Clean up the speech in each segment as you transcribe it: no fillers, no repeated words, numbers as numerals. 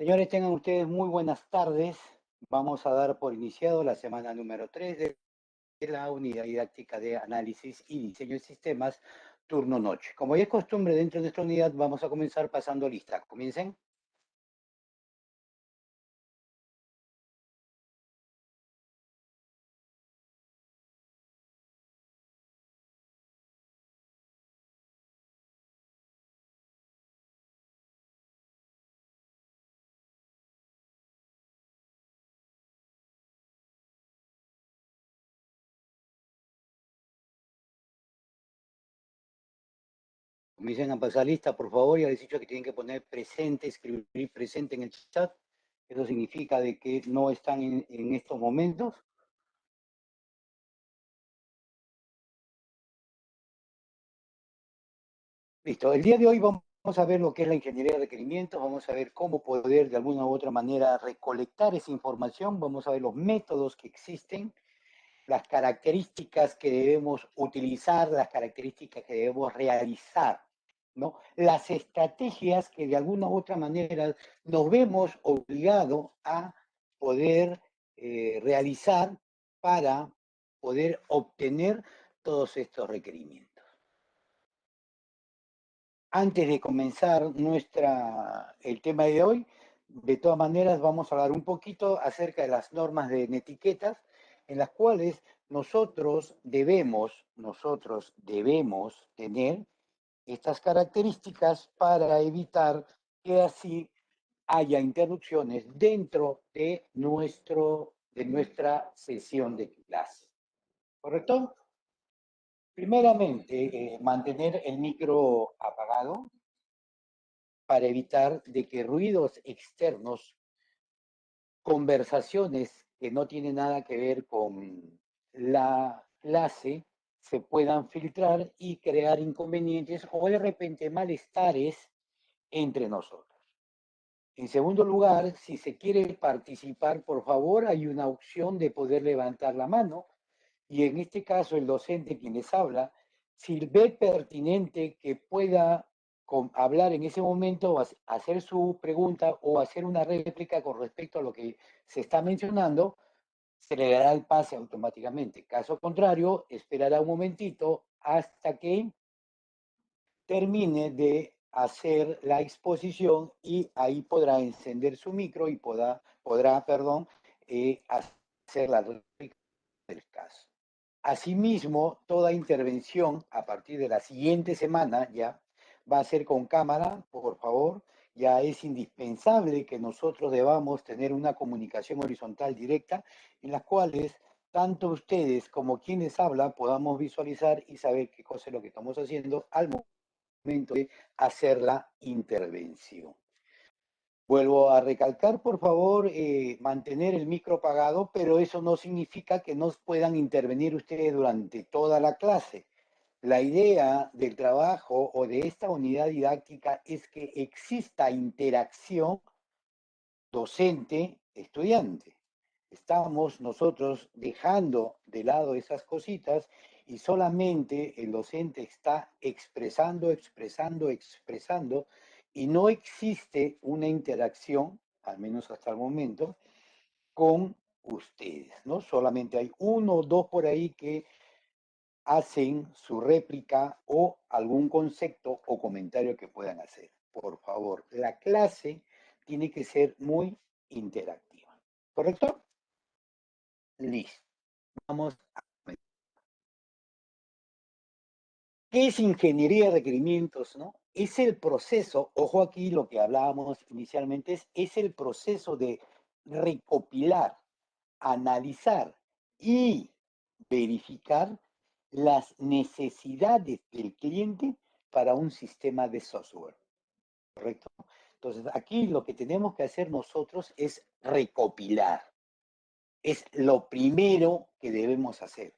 Señores, tengan ustedes muy buenas tardes. Vamos a dar por iniciado la semana número 3 de la unidad didáctica de análisis y diseño de sistemas, turno noche. Como ya es costumbre dentro de nuestra unidad, vamos a comenzar pasando lista. Comiencen. Comiencen a pasar lista, por favor. Ya les he dicho que tienen que poner presente, escribir presente en el chat. Eso significa de que no están en estos momentos. Listo, el día de hoy vamos a ver lo que es la ingeniería de requerimientos, vamos a ver cómo poder de alguna u otra manera recolectar esa información, vamos a ver los métodos que existen, las características que debemos utilizar, las características que debemos realizar, ¿no? Las estrategias que de alguna u otra manera nos vemos obligados a poder realizar para poder obtener todos estos requerimientos. Antes de comenzar el tema de hoy, de todas maneras vamos a hablar un poquito acerca de las normas de etiquetas en las cuales nosotros debemos tener estas características para evitar que así haya interrupciones dentro de nuestra sesión de clase. ¿Correcto? Primeramente, mantener el micro apagado para evitar de que ruidos externos, conversaciones que no tienen nada que ver con la clase, se puedan filtrar y crear inconvenientes o de repente malestares entre nosotros. En segundo lugar, si se quiere participar, por favor, hay una opción de poder levantar la mano y en este caso el docente quien les habla, si ve pertinente que pueda hablar en ese momento, hacer su pregunta o hacer una réplica con respecto a lo que se está mencionando, se le dará el pase automáticamente. Caso contrario, esperará un momentito hasta que termine de hacer la exposición y ahí podrá encender su micro y hacer la réplica del caso. Asimismo, toda intervención a partir de la siguiente semana ya va a ser con cámara, por favor. Ya es indispensable que nosotros debamos tener una comunicación horizontal directa en las cuales tanto ustedes como quienes hablan podamos visualizar y saber qué cosa es lo que estamos haciendo al momento de hacer la intervención. Vuelvo a recalcar, por favor, mantener el micro apagado, pero eso no significa que no puedan intervenir ustedes durante toda la clase. La idea del trabajo o de esta unidad didáctica es que exista interacción docente-estudiante. Estamos nosotros dejando de lado esas cositas y solamente el docente está expresando, expresando, expresando y no existe una interacción, al menos hasta el momento, con ustedes, ¿no? Solamente hay uno o dos por ahí que hacen su réplica o algún concepto o comentario que puedan hacer. Por favor, la clase tiene que ser muy interactiva. ¿Correcto? Listo. Vamos a ver. ¿Qué es ingeniería de requerimientos? ¿No? Es el proceso, ojo aquí lo que hablábamos inicialmente, es el proceso de recopilar, analizar y verificar las necesidades del cliente para un sistema de software, ¿correcto? Entonces, aquí lo que tenemos que hacer nosotros es recopilar. Es lo primero que debemos hacer.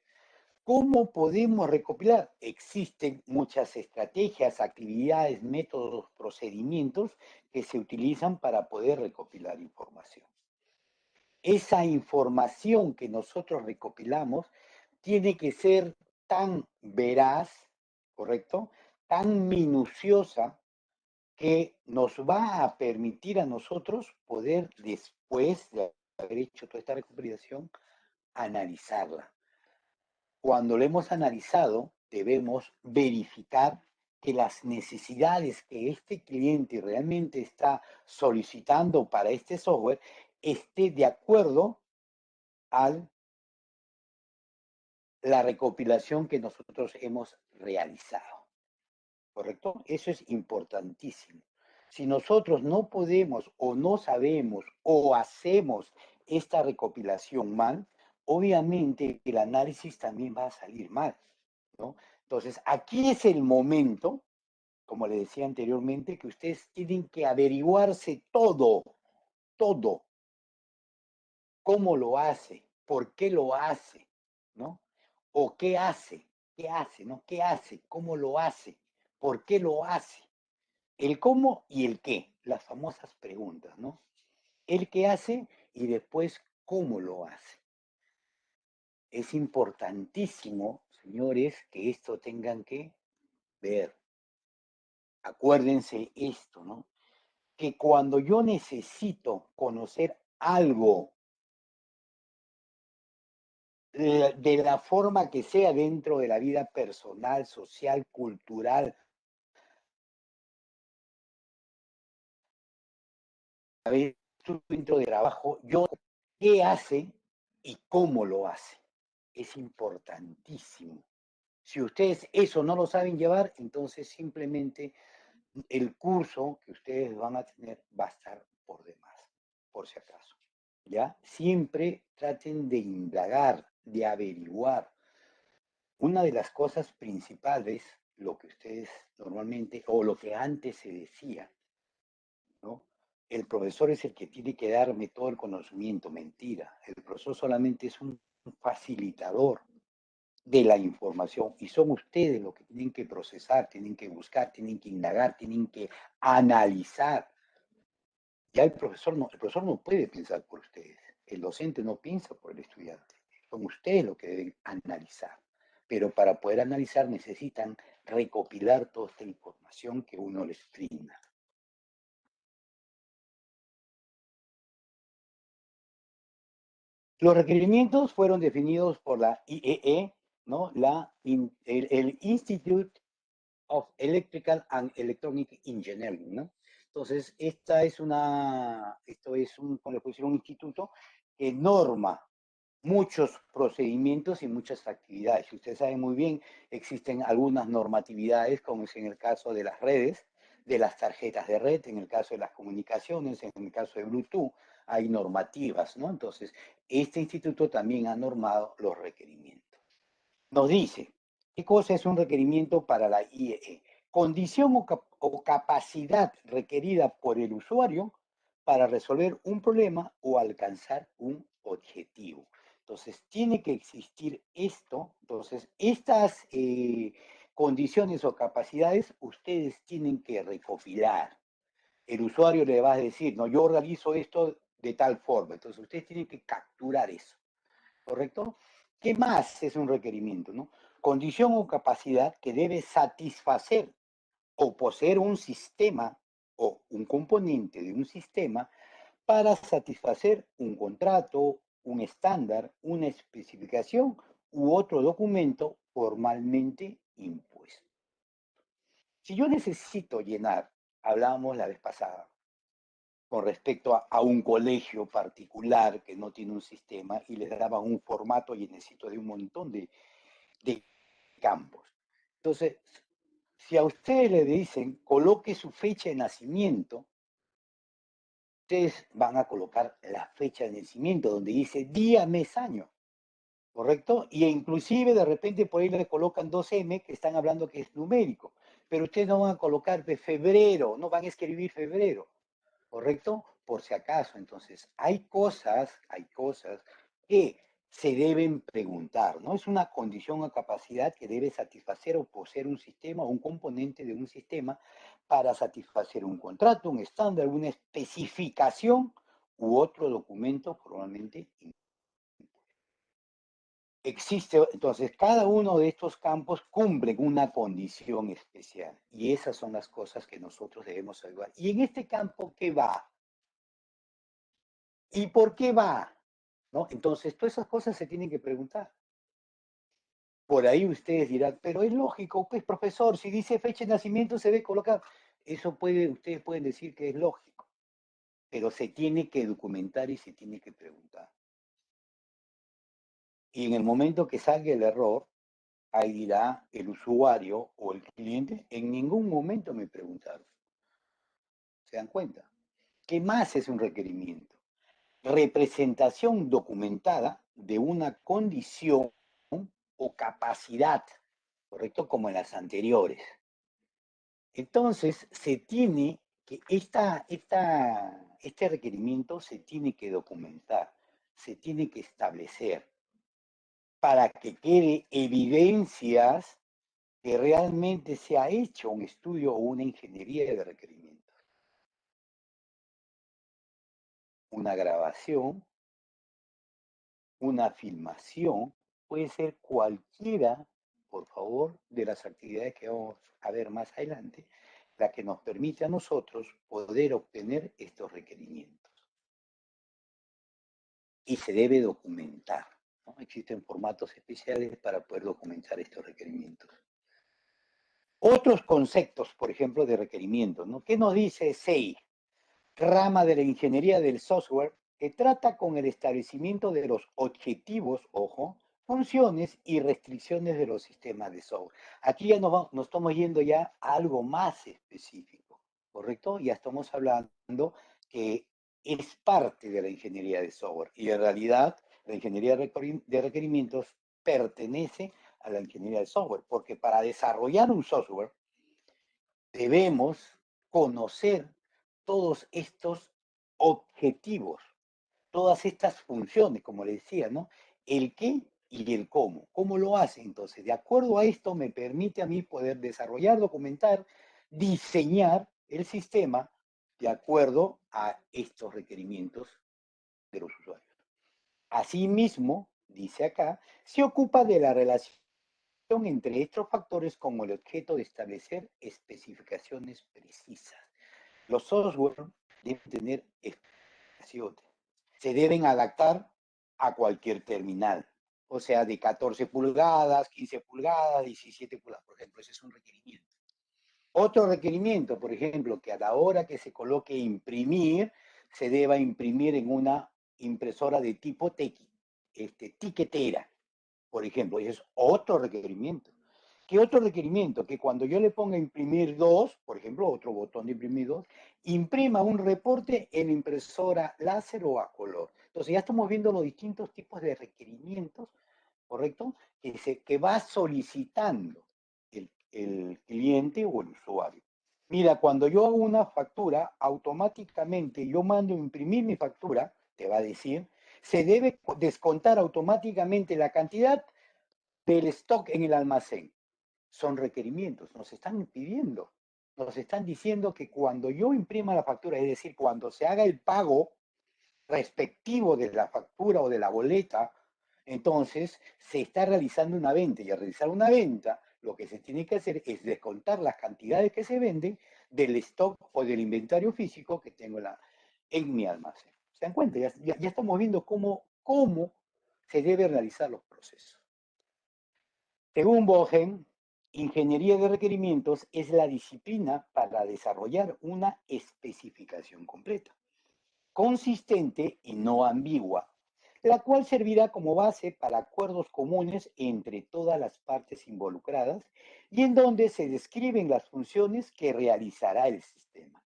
¿Cómo podemos recopilar? Existen muchas estrategias, actividades, métodos, procedimientos que se utilizan para poder recopilar información. Esa información que nosotros recopilamos tiene que ser tan veraz, ¿correcto? Tan minuciosa que nos va a permitir a nosotros poder, después de haber hecho toda esta recopilación, analizarla. Cuando lo hemos analizado, debemos verificar que las necesidades que este cliente realmente está solicitando para este software esté de acuerdo a la recopilación que nosotros hemos realizado. ¿Correcto? Eso es importantísimo. Si nosotros no podemos o no sabemos o hacemos esta recopilación mal, obviamente el análisis también va a salir mal, ¿no? Entonces, aquí es el momento, como le decía anteriormente, que ustedes tienen que averiguarse todo, todo, cómo lo hace, por qué lo hace, ¿no? O qué hace, ¿no? ¿Qué hace? ¿Cómo lo hace? ¿Por qué lo hace? El cómo y el qué, las famosas preguntas, ¿no? El qué hace y después cómo lo hace. Es importantísimo, señores, que esto tengan que ver. Acuérdense esto, ¿no? Que cuando yo necesito conocer algo de la forma que sea dentro de la vida personal, social, cultural, dentro de trabajo, yo qué hace y cómo lo hace. Es importantísimo. Si ustedes eso no lo saben llevar, entonces simplemente el curso que ustedes van a tener va a estar por demás, por si acaso. ¿Ya? Siempre traten de indagar, de averiguar. Una de las cosas principales, lo que ustedes normalmente, o lo que antes se decía, ¿no? El profesor es el que tiene que darme todo el conocimiento. Mentira. El profesor solamente es un facilitador de la información y son ustedes los que tienen que procesar, tienen que buscar, tienen que indagar, tienen que analizar. Ya el profesor no puede pensar por ustedes, el docente no piensa por el estudiante, son ustedes los que deben analizar. Pero para poder analizar necesitan recopilar toda esta información que uno les brinda. Los requerimientos fueron definidos por la IEE, ¿no? El Institute of Electrical and Electronic Engineering, ¿no? Entonces, esto es como le pusieron, un instituto que norma muchos procedimientos y muchas actividades. Y ustedes saben muy bien, existen algunas normatividades, como es en el caso de las redes, de las tarjetas de red, en el caso de las comunicaciones, en el caso de Bluetooth, hay normativas, ¿no? Entonces, este instituto también ha normado los requerimientos. Nos dice, ¿qué cosa es un requerimiento para la IEE? Condición o capacidad requerida por el usuario para resolver un problema o alcanzar un objetivo. Entonces, tiene que existir esto. Entonces, estas condiciones o capacidades ustedes tienen que recopilar. El usuario le va a decir, no, yo realizo esto de tal forma. Entonces, ustedes tienen que capturar eso. ¿Correcto? ¿Qué más es un requerimiento? ¿No? Condición o capacidad que debe satisfacer o poseer un sistema o un componente de un sistema para satisfacer un contrato, un estándar, una especificación u otro documento formalmente impuesto. Si yo necesito llenar, hablábamos la vez pasada, con respecto a un colegio particular que no tiene un sistema y les daban un formato y necesito de un montón de campos. Entonces, si a ustedes le dicen coloque su fecha de nacimiento, ustedes van a colocar la fecha de nacimiento donde dice día, mes, año, ¿correcto? Y inclusive de repente por ahí le colocan 2M que están hablando que es numérico, pero ustedes no van a colocar de febrero, no van a escribir febrero, ¿correcto? Por si acaso. Entonces, hay cosas que se deben preguntar, ¿no? Es una condición o capacidad que debe satisfacer o poseer un sistema o un componente de un sistema para satisfacer un contrato, un estándar, una especificación u otro documento probablemente. existe, entonces cada uno de estos campos cumple una condición especial y esas son las cosas que nosotros debemos evaluar. Y en este campo, ¿qué va? ¿Y por qué va? ¿No? Entonces, todas esas cosas se tienen que preguntar. Por ahí ustedes dirán, pero es lógico, pues profesor, si dice fecha de nacimiento se debe colocar. Eso puede, ustedes pueden decir que es lógico, pero se tiene que documentar y se tiene que preguntar. Y en el momento que salga el error, ahí dirá el usuario o el cliente, en ningún momento me preguntaron. ¿Se dan cuenta? ¿Qué más es un requerimiento? Representación documentada de una condición o capacidad, ¿correcto? Como en las anteriores. Entonces, se tiene que, este requerimiento se tiene que documentar, se tiene que establecer para que quede evidencias que realmente se ha hecho un estudio o una ingeniería de requerimientos. Una grabación, una filmación, puede ser cualquiera, por favor, de las actividades que vamos a ver más adelante, la que nos permite a nosotros poder obtener estos requerimientos. Y se debe documentar, ¿no? Existen formatos especiales para poder documentar estos requerimientos. Otros conceptos, por ejemplo, de requerimientos, ¿no? ¿Qué nos dice SEI? Rama de la ingeniería del software que trata con el establecimiento de los objetivos, ojo, funciones y restricciones de los sistemas de software. Aquí ya nos estamos yendo ya a algo más específico, ¿correcto? Ya estamos hablando que es parte de la ingeniería de software y en realidad la ingeniería de requerimientos pertenece a la ingeniería de software, porque para desarrollar un software debemos conocer todos estos objetivos, todas estas funciones, como le decía, ¿no? El qué y el cómo. ¿Cómo lo hace? Entonces, de acuerdo a esto, me permite a mí poder desarrollar, documentar, diseñar el sistema de acuerdo a estos requerimientos de los usuarios. Asimismo, dice acá, se ocupa de la relación entre estos factores como el objeto de establecer especificaciones precisas. Los software deben tener especificaciones. Se deben adaptar a cualquier terminal. O sea, de 14 pulgadas, 15 pulgadas, 17 pulgadas, por ejemplo, ese es un requerimiento. Otro requerimiento, por ejemplo, que a la hora que se coloque imprimir, se deba imprimir en una impresora de tipo tiquetera, por ejemplo, ese es otro requerimiento. ¿Qué otro requerimiento? Que cuando yo le ponga imprimir 2, por ejemplo, otro botón de imprimir 2, imprima un reporte en impresora láser o a color. Entonces ya estamos viendo los distintos tipos de requerimientos, ¿correcto? Que va solicitando el cliente o el usuario. Mira, cuando yo hago una factura, automáticamente yo mando a imprimir mi factura, te va a decir, se debe descontar automáticamente la cantidad del stock en el almacén. Son requerimientos, nos están pidiendo, nos están diciendo que cuando yo imprima la factura, es decir, cuando se haga el pago respectivo de la factura o de la boleta, entonces se está realizando una venta y al realizar una venta, lo que se tiene que hacer es descontar las cantidades que se venden del stock o del inventario físico que tengo en mi almacén. ¿Se dan cuenta? Ya estamos viendo cómo se deben realizar los procesos. Según Bogen, ingeniería de requerimientos es la disciplina para desarrollar una especificación completa, consistente y no ambigua, la cual servirá como base para acuerdos comunes entre todas las partes involucradas y en donde se describen las funciones que realizará el sistema.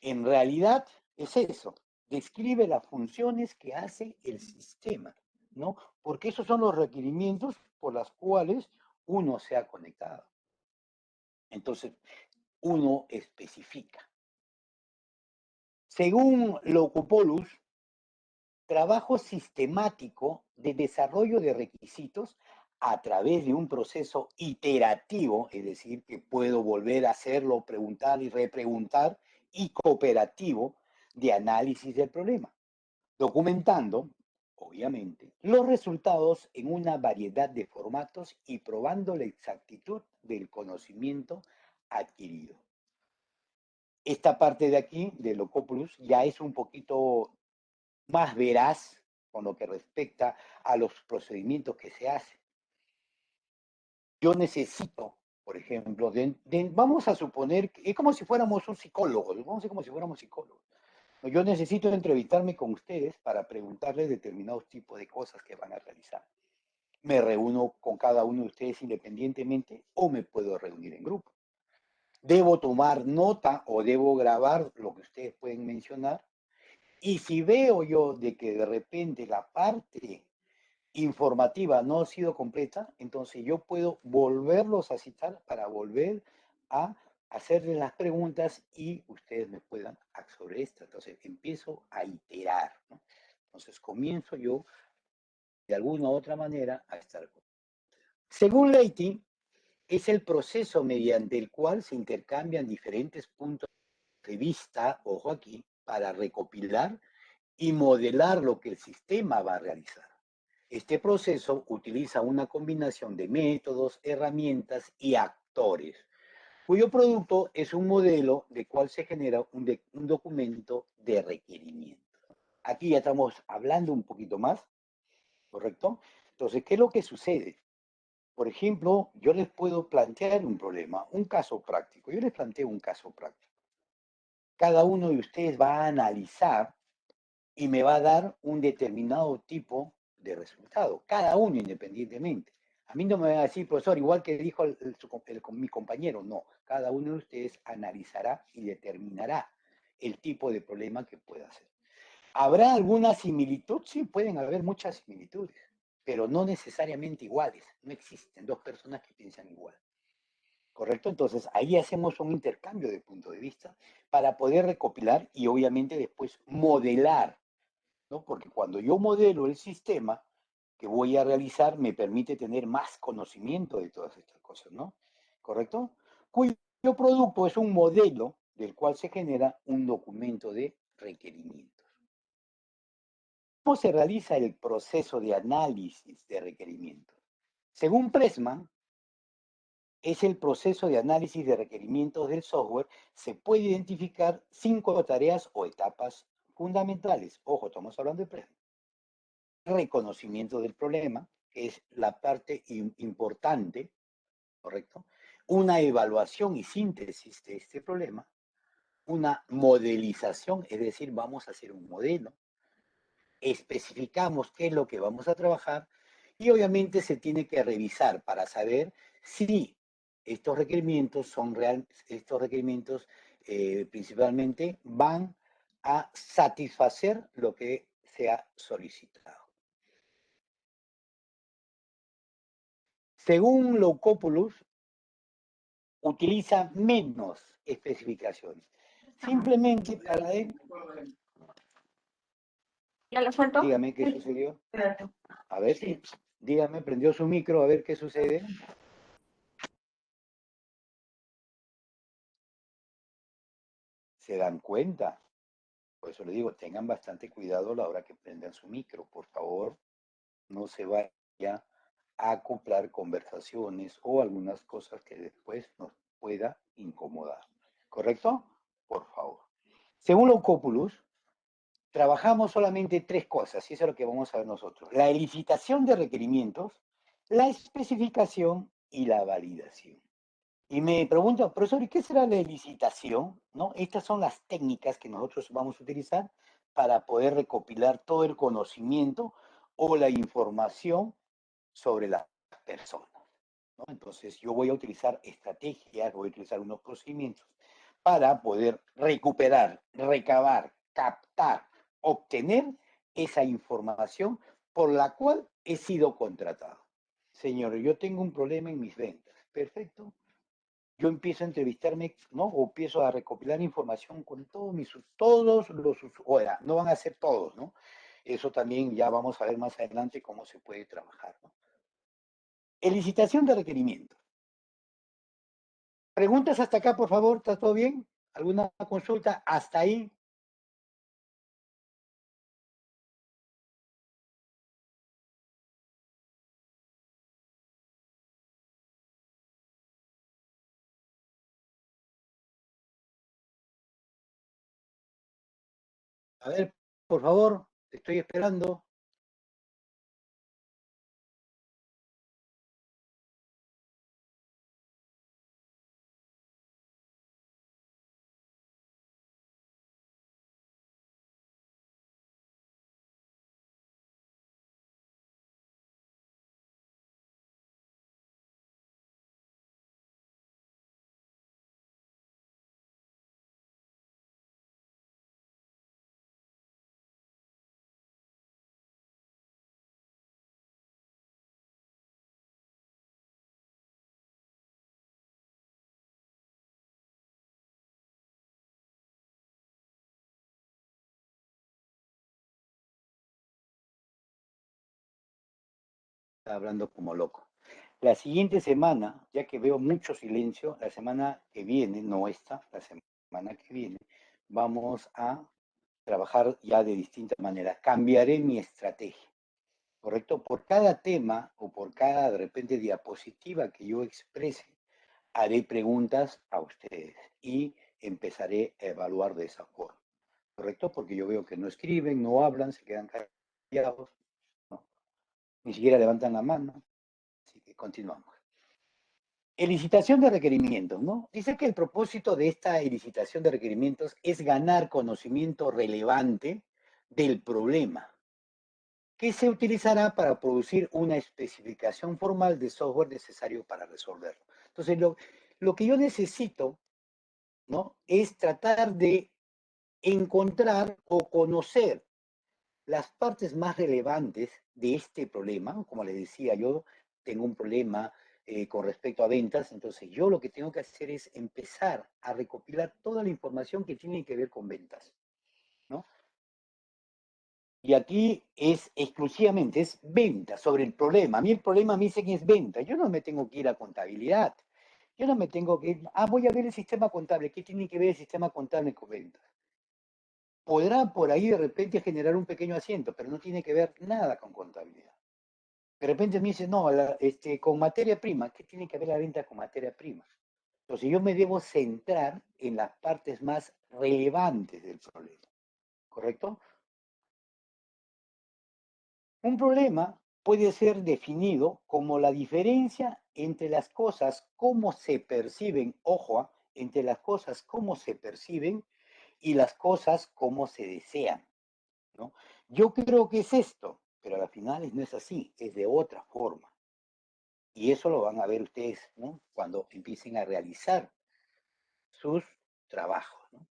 En realidad es eso, describe las funciones que hace el sistema, ¿no? Porque esos son los requerimientos por los cuales uno se ha conectado. Entonces, uno especifica. Según Locopoulos, trabajo sistemático de desarrollo de requisitos a través de un proceso iterativo, es decir, que puedo volver a hacerlo, preguntar y repreguntar, y cooperativo de análisis del problema, documentando obviamente, los resultados en una variedad de formatos y probando la exactitud del conocimiento adquirido. Esta parte de aquí, de Locopoulos, ya es un poquito más veraz con lo que respecta a los procedimientos que se hacen. Yo necesito, por ejemplo, vamos a suponer que es como si fuéramos un psicólogo, vamos a ser como si fuéramos psicólogos. Yo necesito entrevistarme con ustedes para preguntarles determinados tipos de cosas que van a realizar. Me reúno con cada uno de ustedes independientemente o me puedo reunir en grupo. Debo tomar nota o debo grabar lo que ustedes pueden mencionar. Y si veo yo de que de repente la parte informativa no ha sido completa, entonces yo puedo volverlos a citar para volver a hacerles las preguntas y ustedes me puedan sobre esto. Entonces empiezo a iterar, ¿no? Entonces comienzo yo de alguna u otra manera a estar. Según Leite, es el proceso mediante el cual se intercambian diferentes puntos de vista, ojo aquí, para recopilar y modelar lo que el sistema va a realizar. Este proceso utiliza una combinación de métodos, herramientas y actores, cuyo producto es un modelo de cual se genera un documento de requerimiento. Aquí ya estamos hablando un poquito más, ¿correcto? Entonces, ¿qué es lo que sucede? Por ejemplo, yo les puedo plantear un problema, un caso práctico. Yo les planteo un caso práctico. Cada uno de ustedes va a analizar y me va a dar un determinado tipo de resultado, cada uno independientemente. A mí no me va a decir, profesor, igual que dijo mi compañero, no, cada uno de ustedes analizará y determinará el tipo de problema que pueda hacer. ¿Habrá alguna similitud? Sí, pueden haber muchas similitudes, pero no necesariamente iguales. No existen dos personas que piensan igual. ¿Correcto? Entonces ahí hacemos un intercambio de punto de vista para poder recopilar y obviamente después modelar, ¿no? Porque cuando yo modelo el sistema que voy a realizar, me permite tener más conocimiento de todas estas cosas, ¿no? ¿Correcto? Cuyo producto es un modelo del cual se genera un documento de requerimientos. ¿Cómo se realiza el proceso de análisis de requerimientos? Según Pressman, es el proceso de análisis de requerimientos del software. Se puede identificar 5 tareas o etapas fundamentales. Ojo, estamos hablando de Pressman. Reconocimiento del problema, que es la parte importante, ¿correcto? Una evaluación y síntesis de este problema, una modelización, es decir, vamos a hacer un modelo, especificamos qué es lo que vamos a trabajar y obviamente se tiene que revisar para saber si estos requerimientos son reales, estos requerimientos principalmente van a satisfacer lo que se ha solicitado. Según Locopoulos, utiliza menos especificaciones. Simplemente para él, ¿Ya lo suelto? dígame qué sucedió. A ver, sí. Dígame, prendió su micro, a ver qué sucede. ¿Se dan cuenta? Por eso le digo, tengan bastante cuidado a la hora que prendan su micro, por favor. No se vaya a acoplar conversaciones o algunas cosas que después nos pueda incomodar. ¿Correcto? Por favor. Según Locopoulos, trabajamos solamente 3 cosas, y eso es lo que vamos a ver nosotros. La elicitación de requerimientos, la especificación y la validación. Y me pregunto, profesor, ¿y qué será la licitación? ¿No? Estas son las técnicas que nosotros vamos a utilizar para poder recopilar todo el conocimiento o la información sobre las personas, ¿no? Entonces, yo voy a utilizar estrategias, voy a utilizar unos procedimientos para poder recuperar, recabar, captar, obtener esa información por la cual he sido contratado. Señor, yo tengo un problema en mis ventas. Perfecto. Yo empiezo a entrevistarme, ¿no? O empiezo a recopilar información con todos los usuarios. No van a ser todos, ¿no? Eso también ya vamos a ver más adelante cómo se puede trabajar, ¿no? Elicitación de requerimientos. Preguntas hasta acá, por favor, ¿está todo bien? ¿Alguna consulta hasta ahí? A ver, por favor, te estoy esperando. Está hablando como loco. La siguiente semana, ya que veo mucho silencio, la semana que viene, no esta, la semana que viene, vamos a trabajar ya de distintas maneras. Cambiaré mi estrategia, ¿correcto? Por cada tema o por cada, de repente, diapositiva que yo exprese, haré preguntas a ustedes y empezaré a evaluar de esa forma, ¿correcto? Porque yo veo que no escriben, no hablan, se quedan callados, ¿no? Ni siquiera levantan la mano, así que continuamos. Elicitación de requerimientos, ¿no? Dice que el propósito de esta elicitación de requerimientos es ganar conocimiento relevante del problema, que se utilizará para producir una especificación formal de software necesario para resolverlo. Entonces, lo que yo necesito, ¿no? Es tratar de encontrar o conocer las partes más relevantes de este problema. Como les decía, yo tengo un problema con respecto a ventas, entonces yo lo que tengo que hacer es empezar a recopilar toda la información que tiene que ver con ventas, ¿no? Y aquí es exclusivamente, es venta sobre el problema. A mí el problema me dice que es venta. Yo no me tengo que ir a contabilidad. Yo no me tengo que ir, voy a ver el sistema contable. ¿Qué tiene que ver el sistema contable con ventas? Podrá por ahí de repente generar un pequeño asiento, pero no tiene que ver nada con contabilidad. De repente me dice, no, con materia prima, ¿qué tiene que ver la venta con materia prima? Entonces yo me debo centrar en las partes más relevantes del problema, ¿correcto? Un problema puede ser definido como la diferencia entre las cosas como se perciben, ojo, entre las cosas como se perciben y las cosas como se desean, ¿no? Yo creo que es esto, pero al final no es así, es de otra forma. Y eso lo van a ver ustedes, ¿no? Cuando empiecen a realizar sus trabajos, ¿no?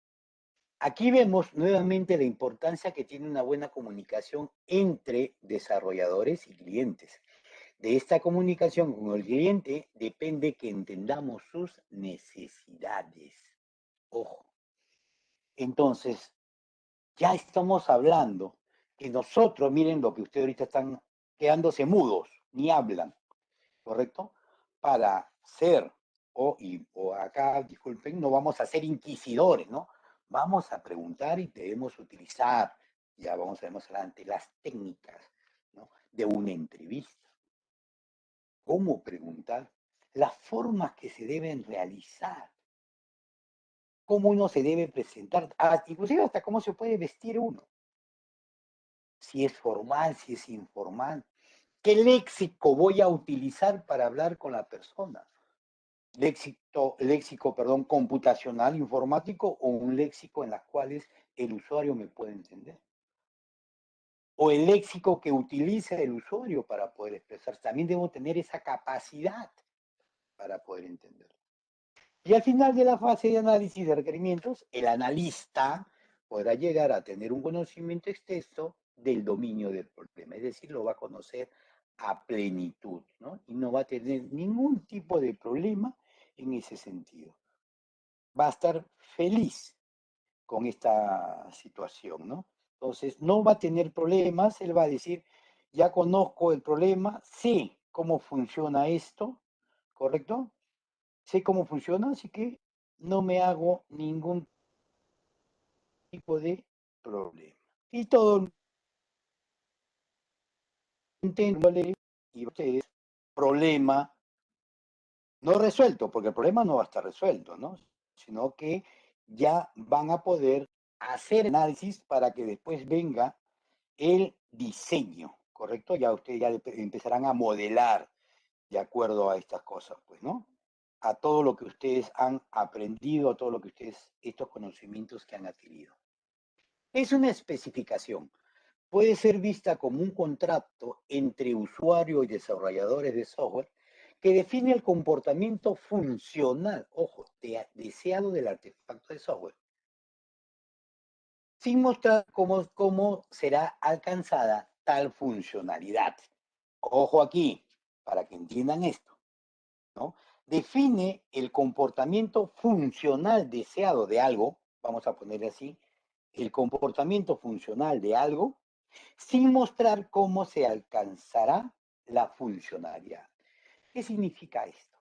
Aquí vemos nuevamente la importancia que tiene una buena comunicación entre desarrolladores y clientes. De esta comunicación con el cliente depende que entendamos sus necesidades. Ojo. Entonces, ya estamos hablando que nosotros, miren lo que ustedes ahorita están quedándose mudos, ni hablan, ¿correcto? Para ser, o acá, disculpen, no vamos a ser inquisidores, ¿no? Vamos a preguntar y debemos utilizar, ya vamos a ver más adelante, las técnicas, ¿no? De una entrevista. Cómo preguntar, las formas que se deben realizar, cómo uno se debe presentar, inclusive hasta cómo se puede vestir uno, si es formal, si es informal, qué léxico voy a utilizar para hablar con la persona. Léxico, perdón, computacional, informático o un léxico en las cuales el usuario me puede entender. O el léxico que utiliza el usuario para poder expresarse. También debo tener esa capacidad para poder entender. Y al final de la fase de análisis de requerimientos, el analista podrá llegar a tener un conocimiento extenso del dominio del problema, es decir, lo va a conocer a plenitud, ¿no? Y no va a tener ningún tipo de problema en ese sentido. Va a estar feliz con esta situación, ¿no? Entonces, no va a tener problemas, él va a decir, ya conozco el problema, sé cómo funciona esto, ¿correcto? Sé cómo funciona, así que no me hago ningún tipo de problema. Y todo intento y ustedes, problema no resuelto, porque el problema no va a estar resuelto, ¿no? Sino que ya van a poder hacer análisis para que después venga el diseño, ¿correcto? Ya ustedes ya empezarán a modelar de acuerdo a estas cosas, pues, ¿no? A todo lo que ustedes han aprendido, a todo lo que ustedes, estos conocimientos que han adquirido. Es una especificación. Puede ser vista como un contrato entre usuario y desarrolladores de software que define el comportamiento funcional, ojo, deseado del artefacto de software, sin mostrar cómo será alcanzada tal funcionalidad. Ojo aquí, para que entiendan esto, ¿no? Define el comportamiento funcional deseado de algo, vamos a ponerle así, el comportamiento funcional de algo, sin mostrar cómo se alcanzará la funcionalidad. ¿Qué significa esto?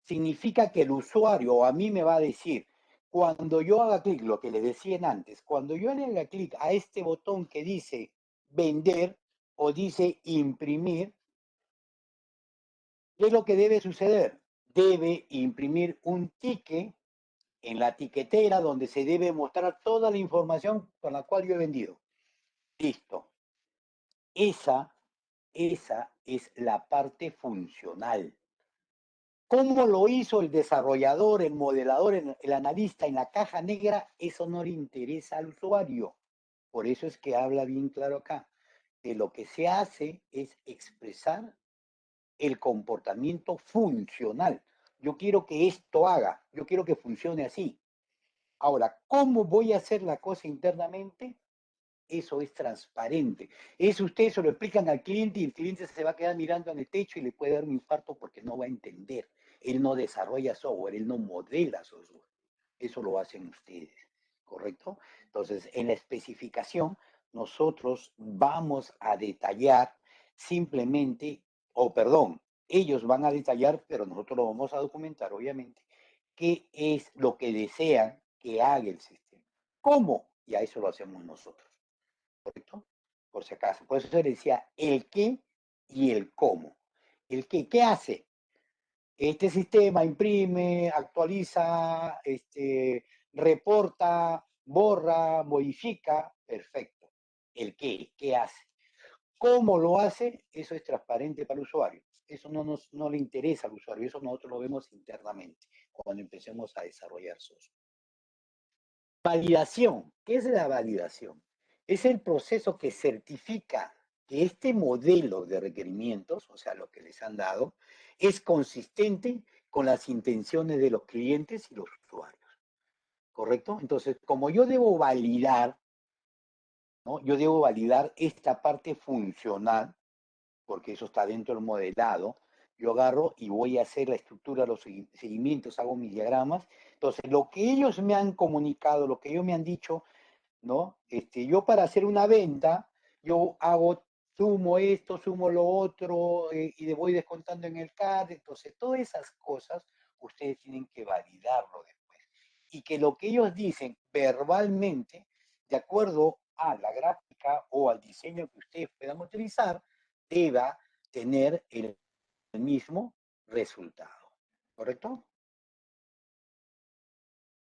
Significa que el usuario a mí me va a decir, cuando yo haga clic, lo que les decían antes, cuando yo le haga clic a este botón que dice vender o dice imprimir, ¿qué es lo que debe suceder? Debe imprimir un ticket en la tiquetera donde se debe mostrar toda la información con la cual yo he vendido. Listo. Esa, esa es la parte funcional. ¿Cómo lo hizo el desarrollador, el modelador, el analista en la caja negra? Eso no le interesa al usuario. Por eso es que habla bien claro acá, que lo que se hace es expresar el comportamiento funcional. Yo quiero que esto haga, yo quiero que funcione así. Ahora, ¿cómo voy a hacer la cosa internamente? Eso es transparente. Eso ustedes se lo explican al cliente y el cliente se va a quedar mirando en el techo y le puede dar un infarto porque no va a entender. Él no desarrolla software, él no modela software. Eso lo hacen ustedes, ¿correcto? Entonces, en la especificación, nosotros vamos a detallar simplemente, o perdón, ellos van a detallar, pero nosotros lo vamos a documentar, obviamente, qué es lo que desean que haga el sistema. ¿Cómo? Y a eso lo hacemos nosotros, ¿correcto? Por si acaso. Por eso se decía el qué y el cómo. El qué hace. Este sistema imprime, actualiza, reporta, borra, modifica, perfecto. El qué hace. ¿Cómo lo hace? Eso es transparente para el usuario. Eso no le interesa al usuario, eso nosotros lo vemos internamente cuando empecemos a desarrollar software. Validación. ¿Qué es la validación? Es el proceso que certifica que este modelo de requerimientos, o sea, lo que les han dado, es consistente con las intenciones de los clientes y los usuarios. ¿Correcto? Entonces, como yo debo validar, ¿no? Yo debo validar esta parte funcional, porque eso está dentro del modelado. Yo agarro y voy a hacer la estructura, los seguimientos, hago mis diagramas. Entonces, lo que ellos me han comunicado, lo que ellos me han dicho, ¿no? Yo para hacer una venta, yo sumo esto, sumo lo otro, y le voy descontando en el CAD. Entonces, todas esas cosas ustedes tienen que validarlo después. Y que lo que ellos dicen verbalmente, de acuerdo a la gráfica o al diseño que ustedes puedan utilizar, deba tener el mismo resultado. ¿Correcto?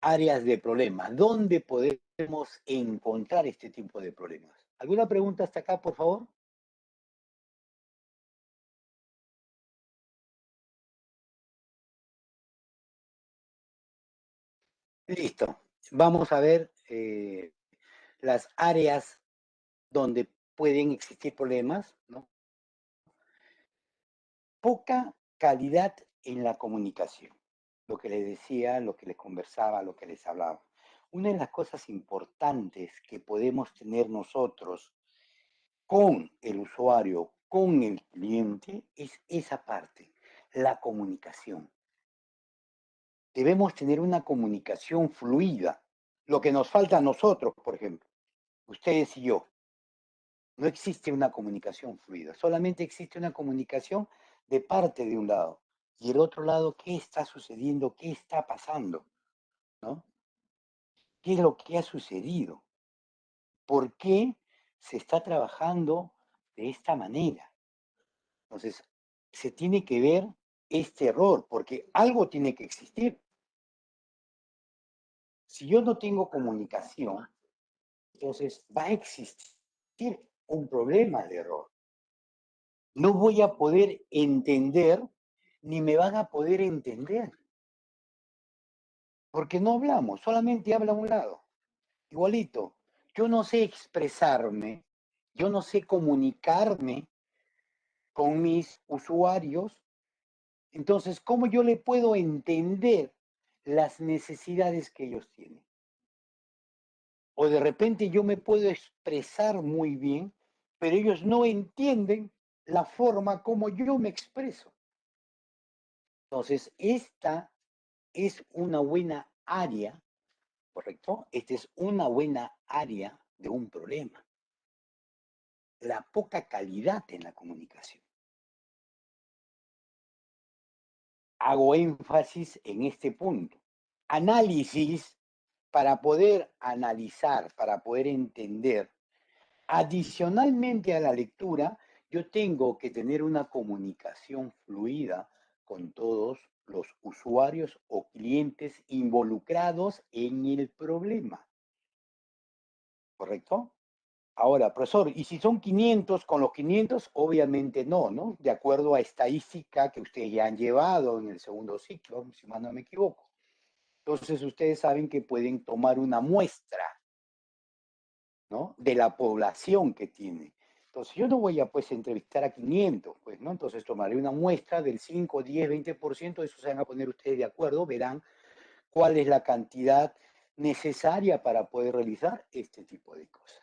Áreas de problemas. ¿Dónde podemos encontrar este tipo de problemas? ¿Alguna pregunta hasta acá, por favor? Listo. Vamos a ver las áreas donde pueden existir problemas, ¿no? Poca calidad en la comunicación. Lo que les decía, lo que les conversaba, lo que les hablaba. Una de las cosas importantes que podemos tener nosotros con el usuario, con el cliente, es esa parte, la comunicación. Debemos tener una comunicación fluida. Lo que nos falta a nosotros, por ejemplo, ustedes y yo, no existe una comunicación fluida, solamente existe una comunicación de parte de un lado. Y el otro lado, ¿qué está sucediendo? ¿Qué está pasando? ¿No? ¿Qué es lo que ha sucedido? ¿Por qué se está trabajando de esta manera? Entonces, se tiene que ver este error, porque algo tiene que existir. Si yo no tengo comunicación, entonces va a existir un problema de error. No voy a poder entender, ni me van a poder entender, porque no hablamos, solamente habla un lado. Igualito, yo no sé expresarme, yo no sé comunicarme con mis usuarios, entonces, ¿cómo yo le puedo entender las necesidades que ellos tienen? O de repente yo me puedo expresar muy bien, pero ellos no entienden la forma como yo me expreso. Entonces, esta es una buena área, ¿correcto? Esta es una buena área de un problema. La poca calidad en la comunicación. Hago énfasis en este punto. Análisis para poder analizar, para poder entender. Adicionalmente a la lectura, yo tengo que tener una comunicación fluida con todos los usuarios o clientes involucrados en el problema. ¿Correcto? Ahora, profesor, ¿y si son 500 con los 500? Obviamente no, ¿no? De acuerdo a estadística que ustedes ya han llevado en el segundo ciclo, si mal no me equivoco. Entonces, ustedes saben que pueden tomar una muestra, ¿no? De la población que tiene. Entonces, yo no voy a, pues, entrevistar a 500, pues, ¿no? Entonces, tomaré una muestra del 5, 10, 20%, eso se van a poner ustedes de acuerdo, verán cuál es la cantidad necesaria para poder realizar este tipo de cosas.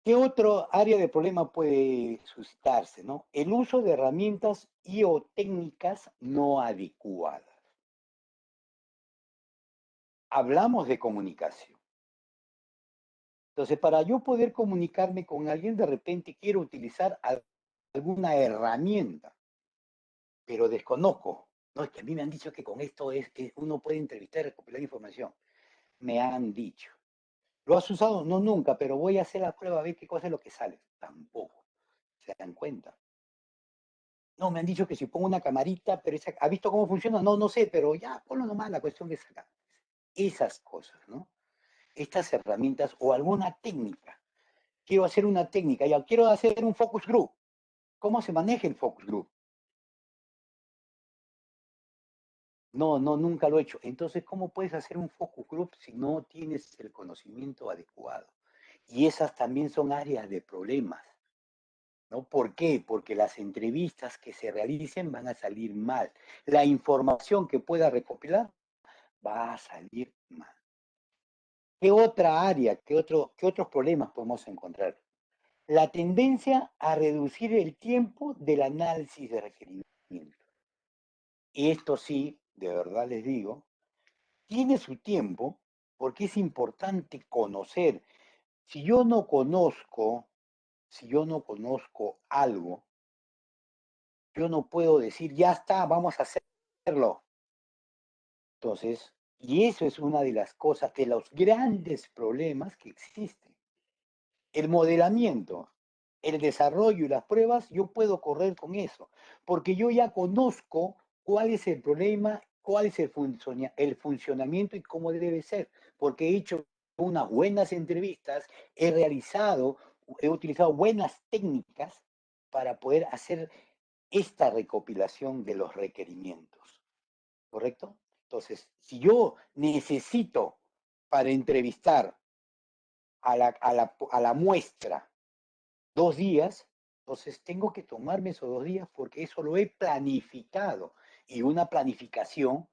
¿Qué otro área de problema puede suscitarse, no? El uso de herramientas y o técnicas no adecuadas. Hablamos de comunicación. Entonces, para yo poder comunicarme con alguien, de repente quiero utilizar alguna herramienta, pero desconozco. No, es que a mí me han dicho que con esto es que uno puede entrevistar y recopilar información. Me han dicho. ¿Lo has usado? No, nunca, pero voy a hacer la prueba a ver qué cosa es lo que sale. Tampoco. ¿Se dan cuenta? No, me han dicho que si pongo una camarita, pero esa, ¿ha visto cómo funciona? No, no sé, pero ya, ponlo nomás, la cuestión es acá. Esas cosas, ¿no? Estas herramientas o alguna técnica. Quiero hacer una técnica, ya quiero hacer un focus group. ¿Cómo se maneja el focus group? No, no, nunca lo he hecho. Entonces, ¿cómo puedes hacer un focus group si no tienes el conocimiento adecuado? Y esas también son áreas de problemas, ¿no? ¿Por qué? Porque las entrevistas que se realicen van a salir mal. La información que pueda recopilar va a salir mal. ¿Qué otra área, qué otros problemas podemos encontrar? La tendencia a reducir el tiempo del análisis de requerimientos. Y esto sí, de verdad les digo, tiene su tiempo porque es importante conocer. Si yo no conozco, si yo no conozco algo, yo no puedo decir, ya está, vamos a hacerlo. Entonces, y eso es una de las cosas, de los grandes problemas que existen. El modelamiento, el desarrollo y las pruebas, yo puedo correr con eso, porque yo ya conozco cuál es el problema, cuál es el funcionamiento y cómo debe ser, porque he hecho unas buenas entrevistas, he realizado, he utilizado buenas técnicas para poder hacer esta recopilación de los requerimientos, ¿correcto? Entonces, si yo necesito para entrevistar a la muestra 2 días, entonces tengo que tomarme esos 2 días porque eso lo he planificado y una planificación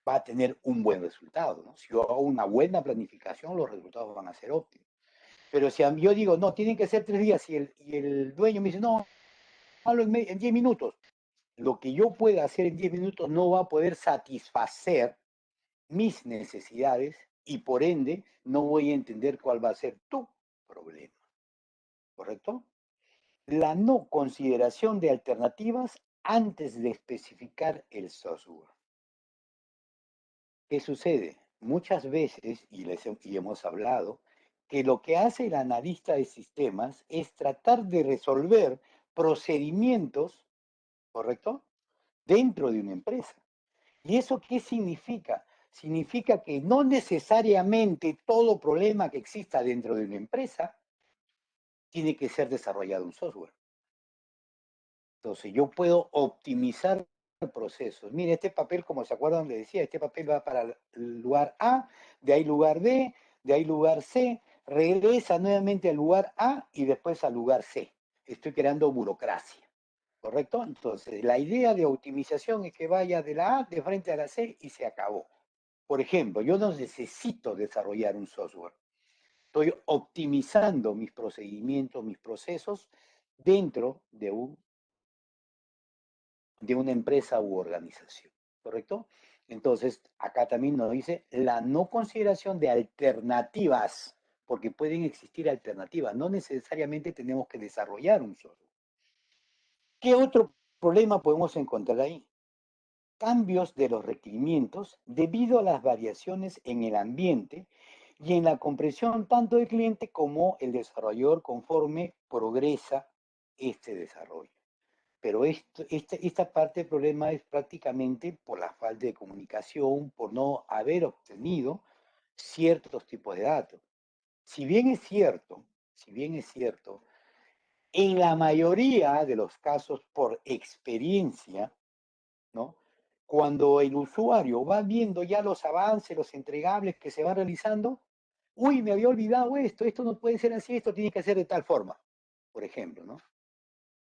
va a tener un buen resultado, ¿no? Si yo hago una buena planificación, los resultados van a ser óptimos. Pero si yo digo, no, tienen que ser 3 días y el dueño me dice, no, hazlo en 10 minutos, lo que yo pueda hacer en 10 minutos no va a poder satisfacer mis necesidades y por ende no voy a entender cuál va a ser tu problema, ¿correcto? La no consideración de alternativas antes de especificar el software. ¿Qué sucede? Muchas veces, y hemos hablado, que lo que hace el analista de sistemas es tratar de resolver procedimientos, ¿correcto? Dentro de una empresa. ¿Y eso qué significa? significa que no necesariamente todo problema que exista dentro de una empresa tiene que ser desarrollado un software. Entonces, yo puedo optimizar procesos. Mire, este papel, como se acuerdan, le decía, este papel va para el lugar A, de ahí lugar B, de ahí lugar C, regresa nuevamente al lugar A y después al lugar C. Estoy creando burocracia, ¿correcto? Entonces, la idea de optimización es que vaya de la A de frente a la C y se acabó. Por ejemplo, yo no necesito desarrollar un software. Estoy optimizando mis procedimientos, mis procesos dentro de una empresa u organización, ¿correcto? Entonces, acá también nos dice la no consideración de alternativas, porque pueden existir alternativas, no necesariamente tenemos que desarrollar un software. ¿Qué otro problema podemos encontrar ahí? Cambios de los requerimientos debido a las variaciones en el ambiente y en la comprensión tanto del cliente como el desarrollador conforme progresa este desarrollo. Pero esta parte del problema es prácticamente por la falta de comunicación, por no haber obtenido ciertos tipos de datos. Si bien es cierto, si bien es cierto, en la mayoría de los casos por experiencia, ¿no? Cuando el usuario va viendo ya los avances, los entregables que se van realizando, uy, me había olvidado esto no puede ser así, esto tiene que ser de tal forma, por ejemplo, ¿no?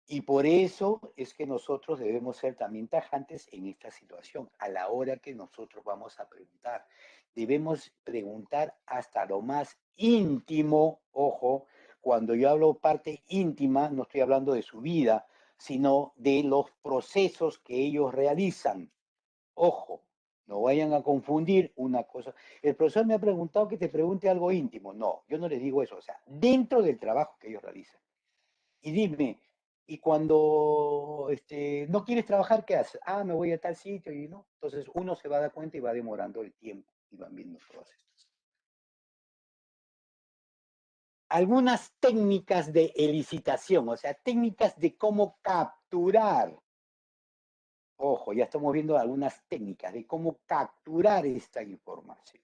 Y por eso es que nosotros debemos ser también tajantes en esta situación. A la hora que nosotros vamos a preguntar, debemos preguntar hasta lo más íntimo. Ojo, cuando yo hablo parte íntima, no estoy hablando de su vida, sino de los procesos que ellos realizan. Ojo, no vayan a confundir una cosa. El profesor me ha preguntado que te pregunte algo íntimo. No, yo no le digo eso. O sea, dentro del trabajo que ellos realizan. Y dime, y cuando no quieres trabajar, ¿qué haces? Ah, me voy a tal sitio y no. Entonces uno se va a dar cuenta y va demorando el tiempo y van viendo todas estas. Algunas técnicas de elicitación, o sea, técnicas de cómo capturar. Ojo, ya estamos viendo algunas técnicas de cómo capturar esta información.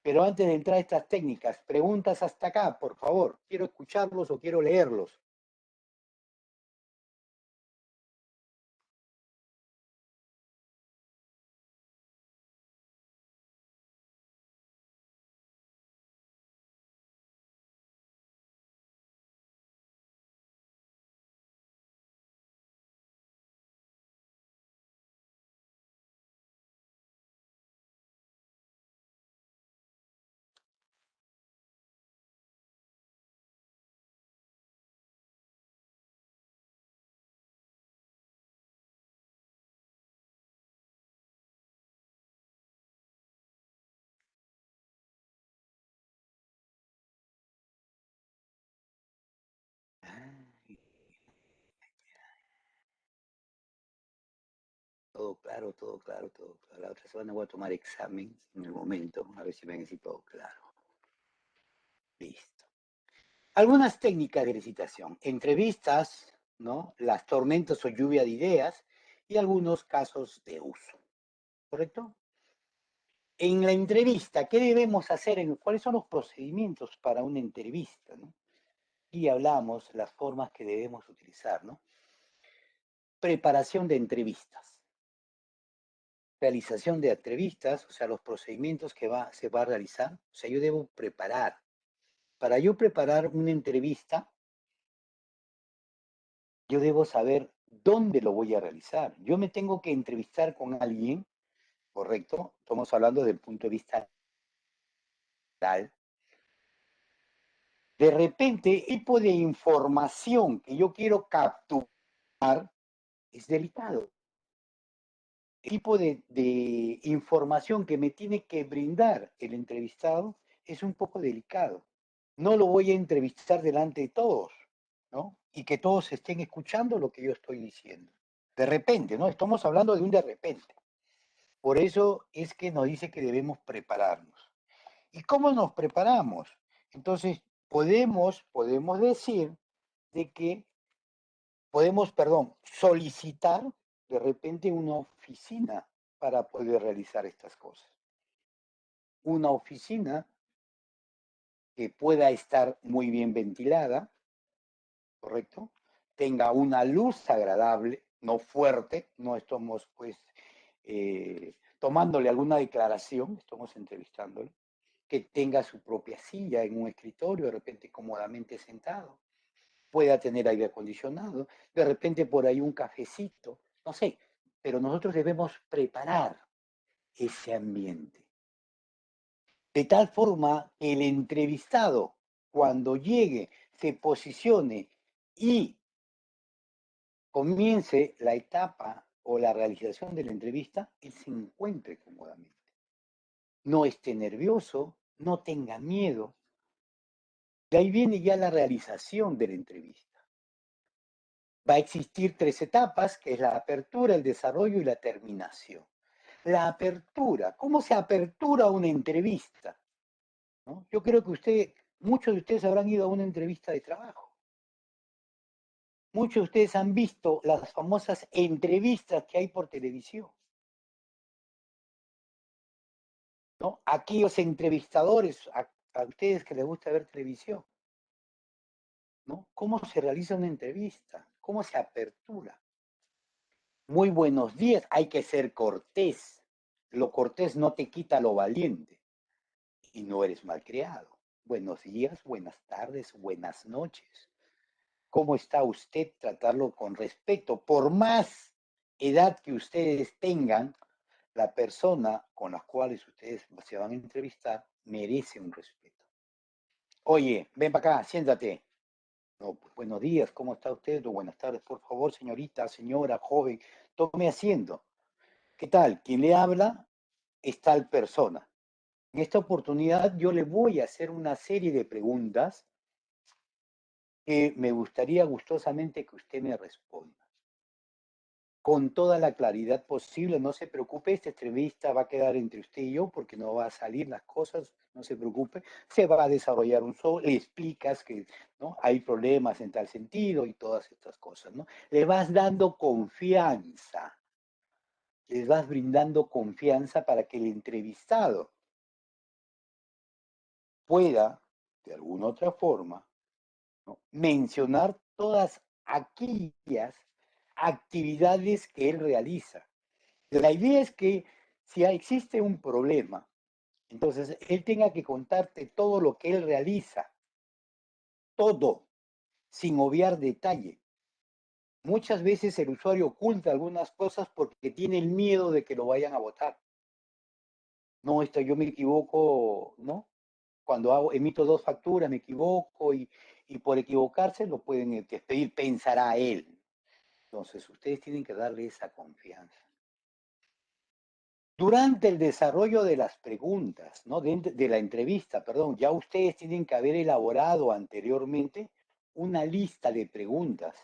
Pero antes de entrar a estas técnicas, preguntas hasta acá, por favor. Quiero escucharlos o quiero leerlos. Todo claro, todo claro, todo claro. La otra semana voy a tomar examen en el momento, a ver si me decir todo claro. Listo. Algunas técnicas de licitación, entrevistas, ¿no? Las tormentas o lluvia de ideas y algunos casos de uso. ¿Correcto? En la entrevista, ¿qué debemos hacer? ¿Cuáles son los procedimientos para una entrevista? ¿No? Y hablamos las formas que debemos utilizar, ¿no? Preparación de entrevistas, realización de entrevistas, o sea, los procedimientos que se va a realizar. O sea, yo debo preparar. Para yo preparar una entrevista, yo debo saber dónde lo voy a realizar. Yo me tengo que entrevistar con alguien, ¿correcto? Estamos hablando desde el punto de vista tal. De repente, el tipo de información que yo quiero capturar es delicado. El tipo de información que me tiene que brindar el entrevistado es un poco delicado. No lo voy a entrevistar delante de todos, ¿no? Y que todos estén escuchando lo que yo estoy diciendo. De repente, ¿no? Estamos hablando de un de repente. Por eso es que nos dice que debemos prepararnos. ¿Y cómo nos preparamos? Entonces, podemos decir de que solicitar de repente una oficina para poder realizar estas cosas. una oficina que pueda estar muy bien ventilada, ¿correcto? Tenga una luz agradable, no fuerte, no estamos pues tomándole alguna declaración, estamos entrevistándolo, que tenga su propia silla en un escritorio, de repente cómodamente sentado, pueda tener aire acondicionado, de repente por ahí un cafecito, no sé, pero nosotros debemos preparar ese ambiente. De tal forma que el entrevistado, cuando llegue, se posicione y comience la etapa o la realización de la entrevista, él se encuentre cómodamente. No esté nervioso, no tenga miedo. De ahí viene ya la realización de la entrevista. Va a existir 3 etapas, que es la apertura, el desarrollo y la terminación. La apertura, ¿cómo se apertura una entrevista? ¿No? Yo creo que muchos de ustedes habrán ido a una entrevista de trabajo. Muchos de ustedes han visto las famosas entrevistas que hay por televisión, ¿no? Aquellos entrevistadores, a ustedes que les gusta ver televisión, ¿no? ¿Cómo se realiza una entrevista? ¿Cómo se apertura? Muy buenos días, hay que ser cortés. Lo cortés no te quita lo valiente y no eres malcriado. Buenos días, buenas tardes, buenas noches. ¿Cómo está usted? Tratarlo con respeto. Por más edad que ustedes tengan, la persona con la cual ustedes se van a entrevistar merece un respeto. Oye, ven para acá, siéntate. No, pues, buenos días, ¿cómo está usted? O buenas tardes, por favor, señorita, señora, joven, tome asiento. ¿Qué tal? ¿Quién le habla? Es tal persona. En esta oportunidad yo le voy a hacer una serie de preguntas que me gustaría gustosamente que usted me responda. Con toda la claridad posible, no se preocupe, esta entrevista va a quedar entre usted y yo porque no va a salir las cosas, no se preocupe, se va a desarrollar un solo, le explicas que ¿no? hay problemas en tal sentido y todas estas cosas, ¿no? Le vas dando confianza, les vas brindando confianza para que el entrevistado pueda, de alguna otra forma, ¿no? mencionar todas aquellas actividades que él realiza. La idea es que si existe un problema, entonces él tenga que contarte todo lo que él realiza, todo, sin obviar detalle. Muchas veces el usuario oculta algunas cosas porque tiene el miedo de que lo vayan a votar. No, esto yo me equivoco, ¿no? Cuando emito 2 facturas me equivoco y por equivocarse lo pueden despedir, pensará él. Entonces ustedes tienen que darle esa confianza. Durante el desarrollo de las preguntas, ¿no? de la entrevista, perdón, ya ustedes tienen que haber elaborado anteriormente una lista de preguntas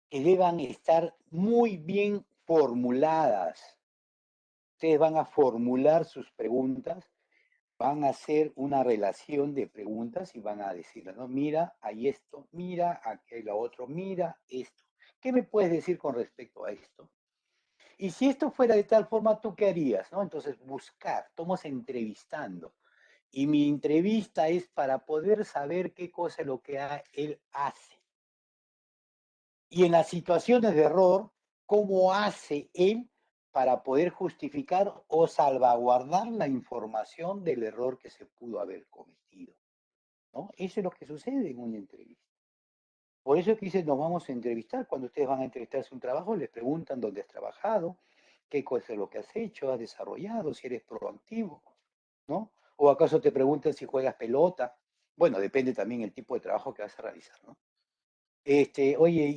que deban estar muy bien formuladas. Ustedes van a formular sus preguntas, van a hacer una relación de preguntas y van a decirle, ¿no? Mira, hay esto, mira, aquí hay lo otro, mira esto. ¿Qué me puedes decir con respecto a esto? Y si esto fuera de tal forma, ¿tú qué harías? ¿No? Entonces, buscar, estamos entrevistando. Y mi entrevista es para poder saber qué cosa es lo que él hace. Y en las situaciones de error, ¿cómo hace él para poder justificar o salvaguardar la información del error que se pudo haber cometido? ¿No? Eso es lo que sucede en una entrevista. Por eso es que dicen, nos vamos a entrevistar. Cuando ustedes van a entrevistarse un trabajo, les preguntan dónde has trabajado, qué cosa es lo que has hecho, has desarrollado, si eres proactivo, ¿no? O acaso te preguntan si juegas pelota. Bueno, depende también el tipo de trabajo que vas a realizar, ¿no? Oye,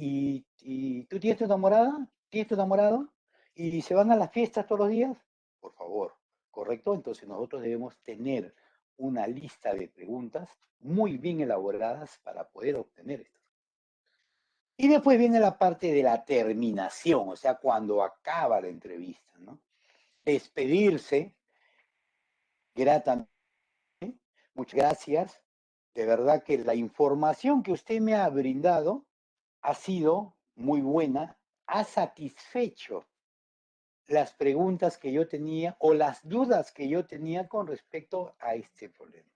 ¿y tú tienes tu enamorada? ¿Tienes tu enamorado? ¿Y se van a las fiestas todos los días? Por favor, ¿correcto? Entonces nosotros debemos tener una lista de preguntas muy bien elaboradas para poder obtener esto. Y después viene la parte de la terminación, o sea, cuando acaba la entrevista, ¿no? Despedirse gratamente. Muchas gracias. De verdad que la información que usted me ha brindado ha sido muy buena, ha satisfecho las preguntas que yo tenía o las dudas que yo tenía con respecto a este problema.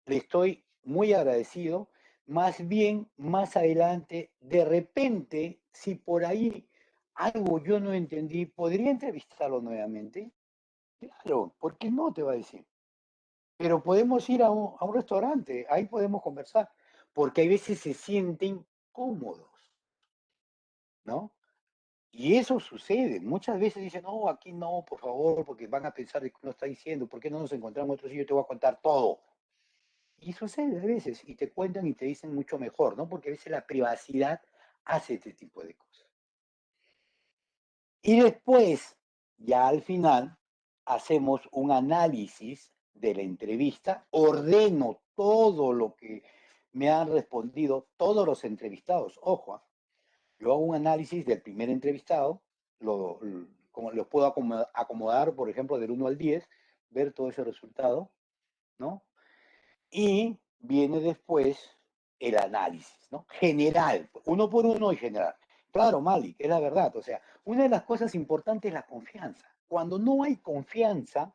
Le estoy muy agradecido. Más bien, más adelante, de repente, si por ahí algo yo no entendí, ¿podría entrevistarlo nuevamente? Claro, ¿por qué no? Te va a decir. Pero podemos ir a un restaurante, ahí podemos conversar, porque hay veces se sienten cómodos, ¿no? Y eso sucede. Muchas veces dicen, no, aquí no, por favor, porque van a pensar de que uno está diciendo, ¿por qué no nos encontramos otro sitio? Yo te voy a contar todo. Y sucede a veces, y te cuentan y te dicen mucho mejor, ¿no? Porque a veces la privacidad hace este tipo de cosas. Y después, ya al final, hacemos un análisis de la entrevista, ordeno todo lo que me han respondido todos los entrevistados. Ojo, ¿ah? Yo hago un análisis del primer entrevistado, como los puedo acomodar, por ejemplo, del 1 al 10, ver todo ese resultado, ¿no? Y viene después el análisis, ¿no? General, uno por uno y general. Claro, Malik, es la verdad. O sea, una de las cosas importantes es la confianza. Cuando no hay confianza,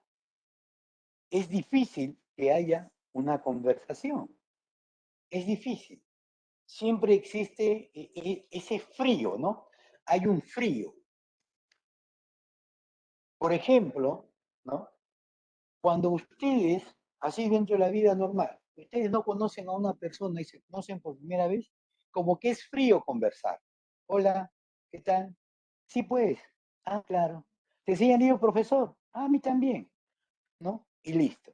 es difícil que haya una conversación. Es difícil. Siempre existe ese frío, ¿no? Hay un frío. Por ejemplo, ¿no? Cuando ustedes, así dentro de la vida normal, ustedes no conocen a una persona y se conocen por primera vez, como que es frío conversar. Hola, ¿qué tal? Sí, pues. Ah, claro. ¿Te enseñan libro, profesor? Ah, a mí también, ¿no? Y listo.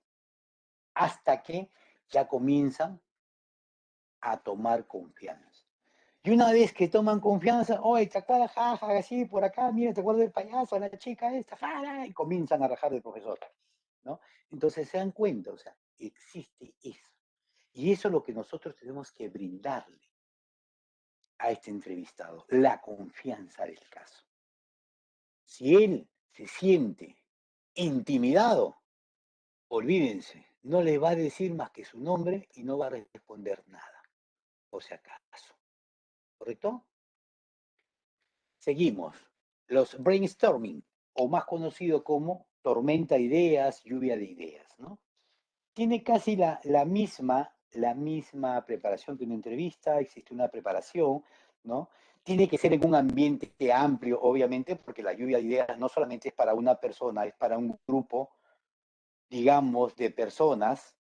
Hasta que ya comienzan a tomar confianza. Y una vez que toman confianza, oye, ¿te acuerdas? Jaja, así por acá, mira, ¿te acuerdas del payaso, la chica esta? ¡Fala! Y comienzan a rajar del profesor, ¿no? Entonces se dan cuenta, o sea, existe eso. Y eso es lo que nosotros tenemos que brindarle a este entrevistado, la confianza del caso. Si él se siente intimidado, olvídense, no le va a decir más que su nombre y no va a responder nada, por si acaso. ¿Correcto? Seguimos. Los brainstorming, o más conocido como tormenta de ideas, lluvia de ideas, ¿no? Tiene casi la misma preparación que una entrevista, existe una preparación, ¿no? Tiene que ser en un ambiente amplio, obviamente, porque la lluvia de ideas no solamente es para una persona, es para un grupo, digamos, de personas,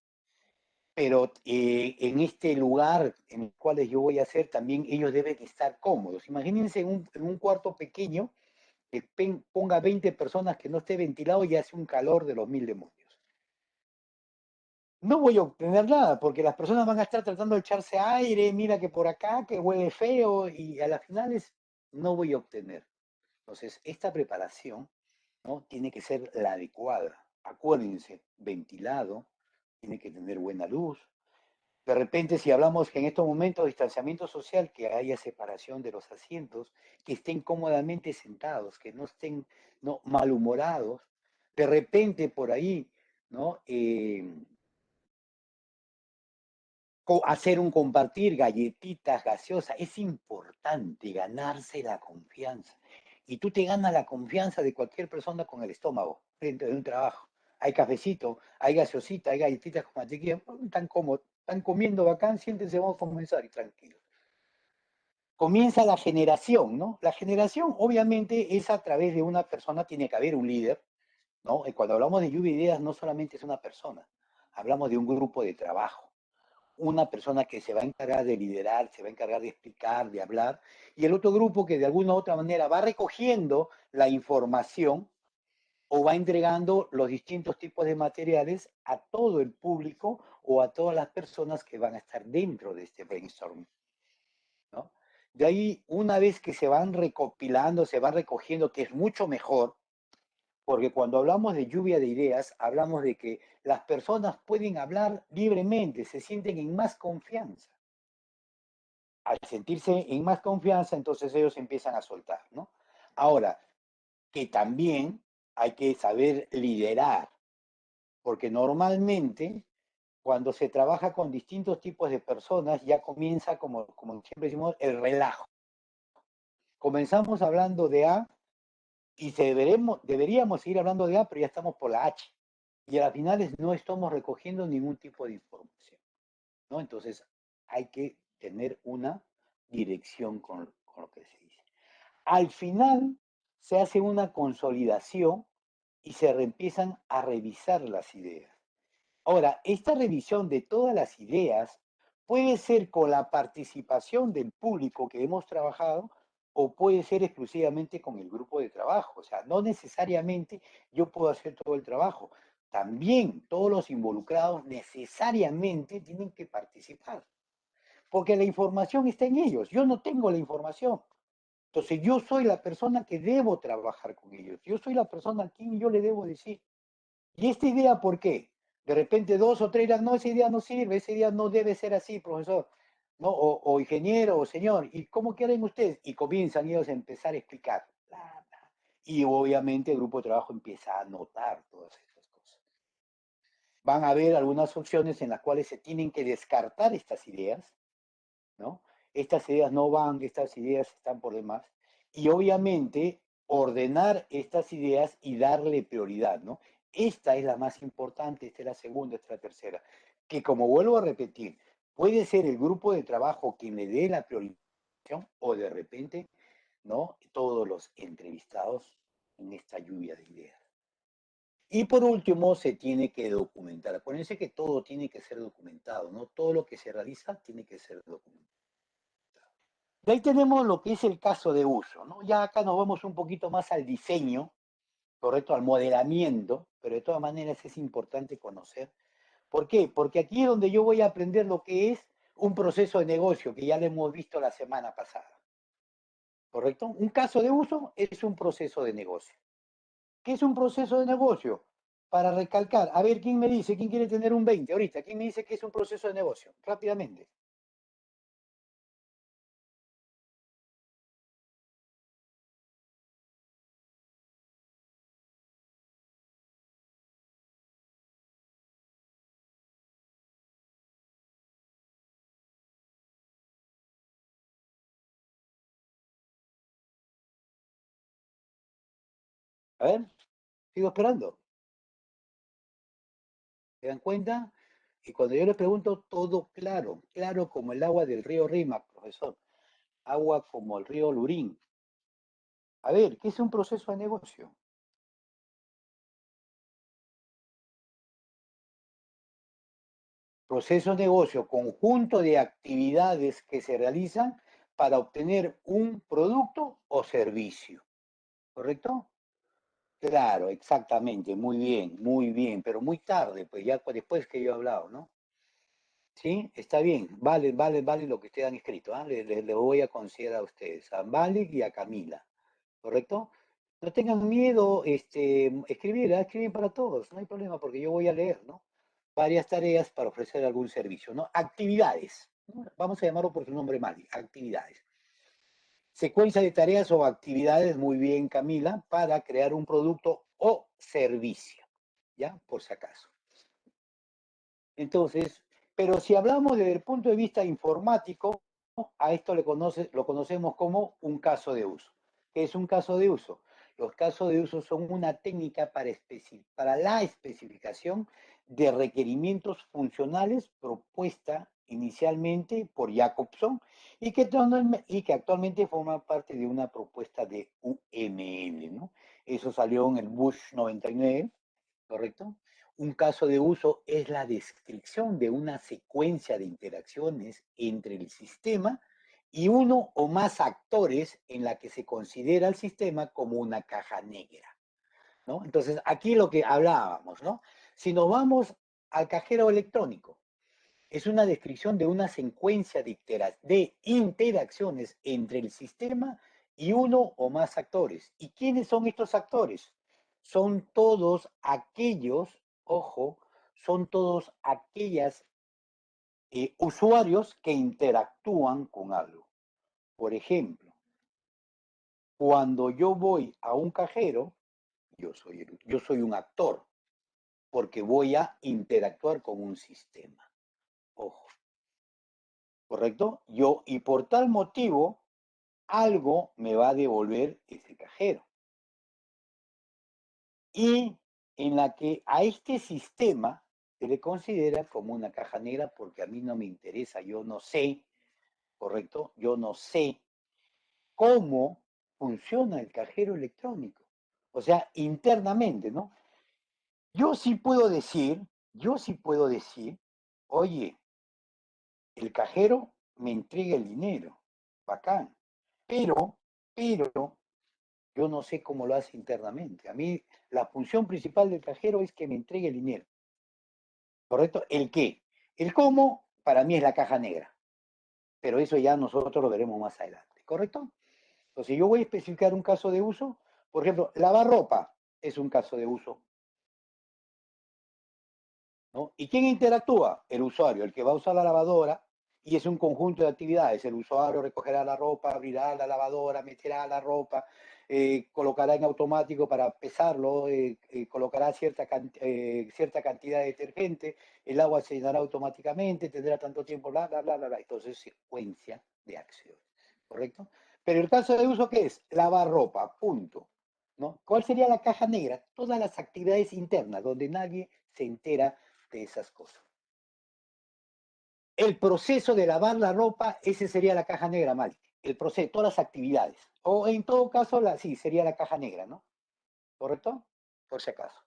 pero en este lugar en el cual yo voy a hacer, también ellos deben estar cómodos. Imagínense en un cuarto pequeño que ponga 20 personas que no esté ventilado y hace un calor de los mil demonios. No voy a obtener nada, porque las personas van a estar tratando de echarse aire, mira que por acá, que huele feo, y a las finales no voy a obtener. Entonces, esta preparación, ¿no? Tiene que ser la adecuada. Acuérdense, ventilado, tiene que tener buena luz. De repente, si hablamos que en estos momentos de distanciamiento social, que haya separación de los asientos, que estén cómodamente sentados, que no estén, no, malhumorados. De repente, por ahí, ¿no? Hacer un compartir, galletitas, gaseosas, es importante ganarse la confianza. Y tú te ganas la confianza de cualquier persona con el estómago dentro de un trabajo. Hay cafecito, hay gaseosita, hay galletitas con mantequilla, tan cómodo, están comiendo bacán, siéntense, vamos a comenzar y tranquilos. Comienza la generación, ¿no? La generación obviamente es a través de una persona, tiene que haber un líder, ¿no? Y cuando hablamos de lluvia de ideas no solamente es una persona, hablamos de un grupo de trabajo, una persona que se va a encargar de liderar, se va a encargar de explicar, de hablar, y el otro grupo que de alguna u otra manera va recogiendo la información o va entregando los distintos tipos de materiales a todo el público o a todas las personas que van a estar dentro de este brainstorming, ¿no? De ahí, una vez que se van recopilando, se van recogiendo, que es mucho mejor, porque cuando hablamos de lluvia de ideas, hablamos de que las personas pueden hablar libremente, se sienten en más confianza. Al sentirse en más confianza, entonces ellos empiezan a soltar, ¿no? Ahora, que también hay que saber liderar, porque normalmente cuando se trabaja con distintos tipos de personas, ya comienza, como siempre decimos, el relajo. Comenzamos hablando de A Y deberíamos seguir hablando de A, pero ya estamos por la H. Y a las finales no estamos recogiendo ningún tipo de información, ¿no? Entonces hay que tener una dirección con lo que se dice. Al final se hace una consolidación y se empiezan a revisar las ideas. Ahora, esta revisión de todas las ideas puede ser con la participación del público que hemos trabajado o puede ser exclusivamente con el grupo de trabajo. O sea, no necesariamente yo puedo hacer todo el trabajo. También todos los involucrados necesariamente tienen que participar, porque la información está en ellos. Yo no tengo la información. Entonces yo soy la persona que debo trabajar con ellos. Yo soy la persona a quien yo le debo decir. ¿Y esta idea por qué? De repente dos o tres dirán, no, esa idea no sirve, esa idea no debe ser así, profesor, ¿no? O ingeniero, o señor, ¿y cómo quieren ustedes? Y comienzan ellos a empezar a explicar. Bla, bla. Y obviamente el grupo de trabajo empieza a anotar todas esas cosas. Van a haber algunas opciones en las cuales se tienen que descartar estas ideas, ¿no? Estas ideas no van, estas ideas están por demás. Y obviamente ordenar estas ideas y darle prioridad, ¿no? Esta es la más importante, esta es la segunda, esta es la tercera. Que como vuelvo a repetir, puede ser el grupo de trabajo quien le dé la priorización o de repente, ¿no? Todos los entrevistados en esta lluvia de ideas. Y por último, se tiene que documentar. Acuérdense que todo tiene que ser documentado, ¿no? Todo lo que se realiza tiene que ser documentado. De ahí tenemos lo que es el caso de uso, ¿no? Ya acá nos vamos un poquito más al diseño, correcto, al modelamiento, pero de todas maneras es importante conocer. ¿Por qué? Porque aquí es donde yo voy a aprender lo que es un proceso de negocio, que ya lo hemos visto la semana pasada, ¿correcto? Un caso de uso es un proceso de negocio. ¿Qué es un proceso de negocio? Para recalcar, a ver, ¿quién me dice? ¿Quién quiere tener un 20 ahorita? ¿Quién me dice que es un proceso de negocio? Rápidamente. A ver, sigo esperando. ¿Se dan cuenta? Y cuando yo les pregunto, todo claro, claro como el agua del río Rímac, profesor, agua como el río Lurín. A ver, ¿qué es un proceso de negocio? Proceso de negocio, conjunto de actividades que se realizan para obtener un producto o servicio, ¿correcto? Claro, exactamente, muy bien, pero muy tarde, pues ya después que yo he hablado, ¿no? Sí, está bien, vale lo que ustedes han escrito, ¿ah? Le voy a considerar a ustedes, a Malik y a Camila, ¿correcto? No tengan miedo, escribir, escribir para todos, no hay problema, porque yo voy a leer, ¿no? Varias tareas para ofrecer algún servicio, ¿no? Actividades, ¿no? Vamos a llamarlo por su nombre, Malik, actividades. Secuencia de tareas o actividades, muy bien, Camila, para crear un producto o servicio, ¿ya? Por si acaso. Entonces, pero si hablamos desde el punto de vista informático, a esto lo conocemos como un caso de uso. ¿Qué es un caso de uso? Los casos de uso son una técnica para la especificación de requerimientos funcionales propuesta inicialmente por Jacobson y que actualmente forma parte de una propuesta de UML, ¿no? Eso salió en el Bush 99, ¿correcto? Un caso de uso es la descripción de una secuencia de interacciones entre el sistema y uno o más actores en la que se considera el sistema como una caja negra, ¿no? Entonces, aquí lo que hablábamos, ¿no? Si nos vamos al cajero electrónico, es una descripción de una secuencia de interacciones entre el sistema y uno o más actores. ¿Y quiénes son estos actores? Son todos aquellos, ojo, son todos aquellas usuarios que interactúan con algo. Por ejemplo, cuando yo voy a un cajero, yo soy un actor, porque voy a interactuar con un sistema. Ojo, ¿correcto? Y por tal motivo, algo me va a devolver ese cajero. y en la que a este sistema se le considera como una caja negra porque a mí no me interesa, yo no sé, ¿correcto? Yo no sé cómo funciona el cajero electrónico. O sea, internamente, ¿no? Yo sí puedo decir, yo sí puedo decir, oye, el cajero me entrega el dinero, bacán, pero yo no sé cómo lo hace internamente. A mí la función principal del cajero es que me entregue el dinero, ¿correcto? ¿El qué? El cómo, para mí es la caja negra, pero eso ya nosotros lo veremos más adelante, ¿correcto? Entonces yo voy a especificar un caso de uso, por ejemplo, lavar ropa es un caso de uso, ¿no? ¿Y quién interactúa? El usuario, el que va a usar la lavadora, y es un conjunto de actividades. El usuario recogerá la ropa, abrirá la lavadora, meterá la ropa, colocará en automático para pesarlo, colocará cierta cantidad de detergente, el agua se llenará automáticamente, tendrá tanto tiempo, bla, bla, bla, bla, bla. Entonces, secuencia de acciones, ¿correcto? Pero el caso de uso, ¿qué es? Lavar ropa, punto. ¿No? ¿Cuál sería la caja negra? Todas las actividades internas, donde nadie se entera de esas cosas. El proceso de lavar la ropa, ese sería la caja negra, mal. El proceso, todas las actividades. O en todo caso, sí, sería la caja negra, ¿no? ¿Correcto? Por si acaso.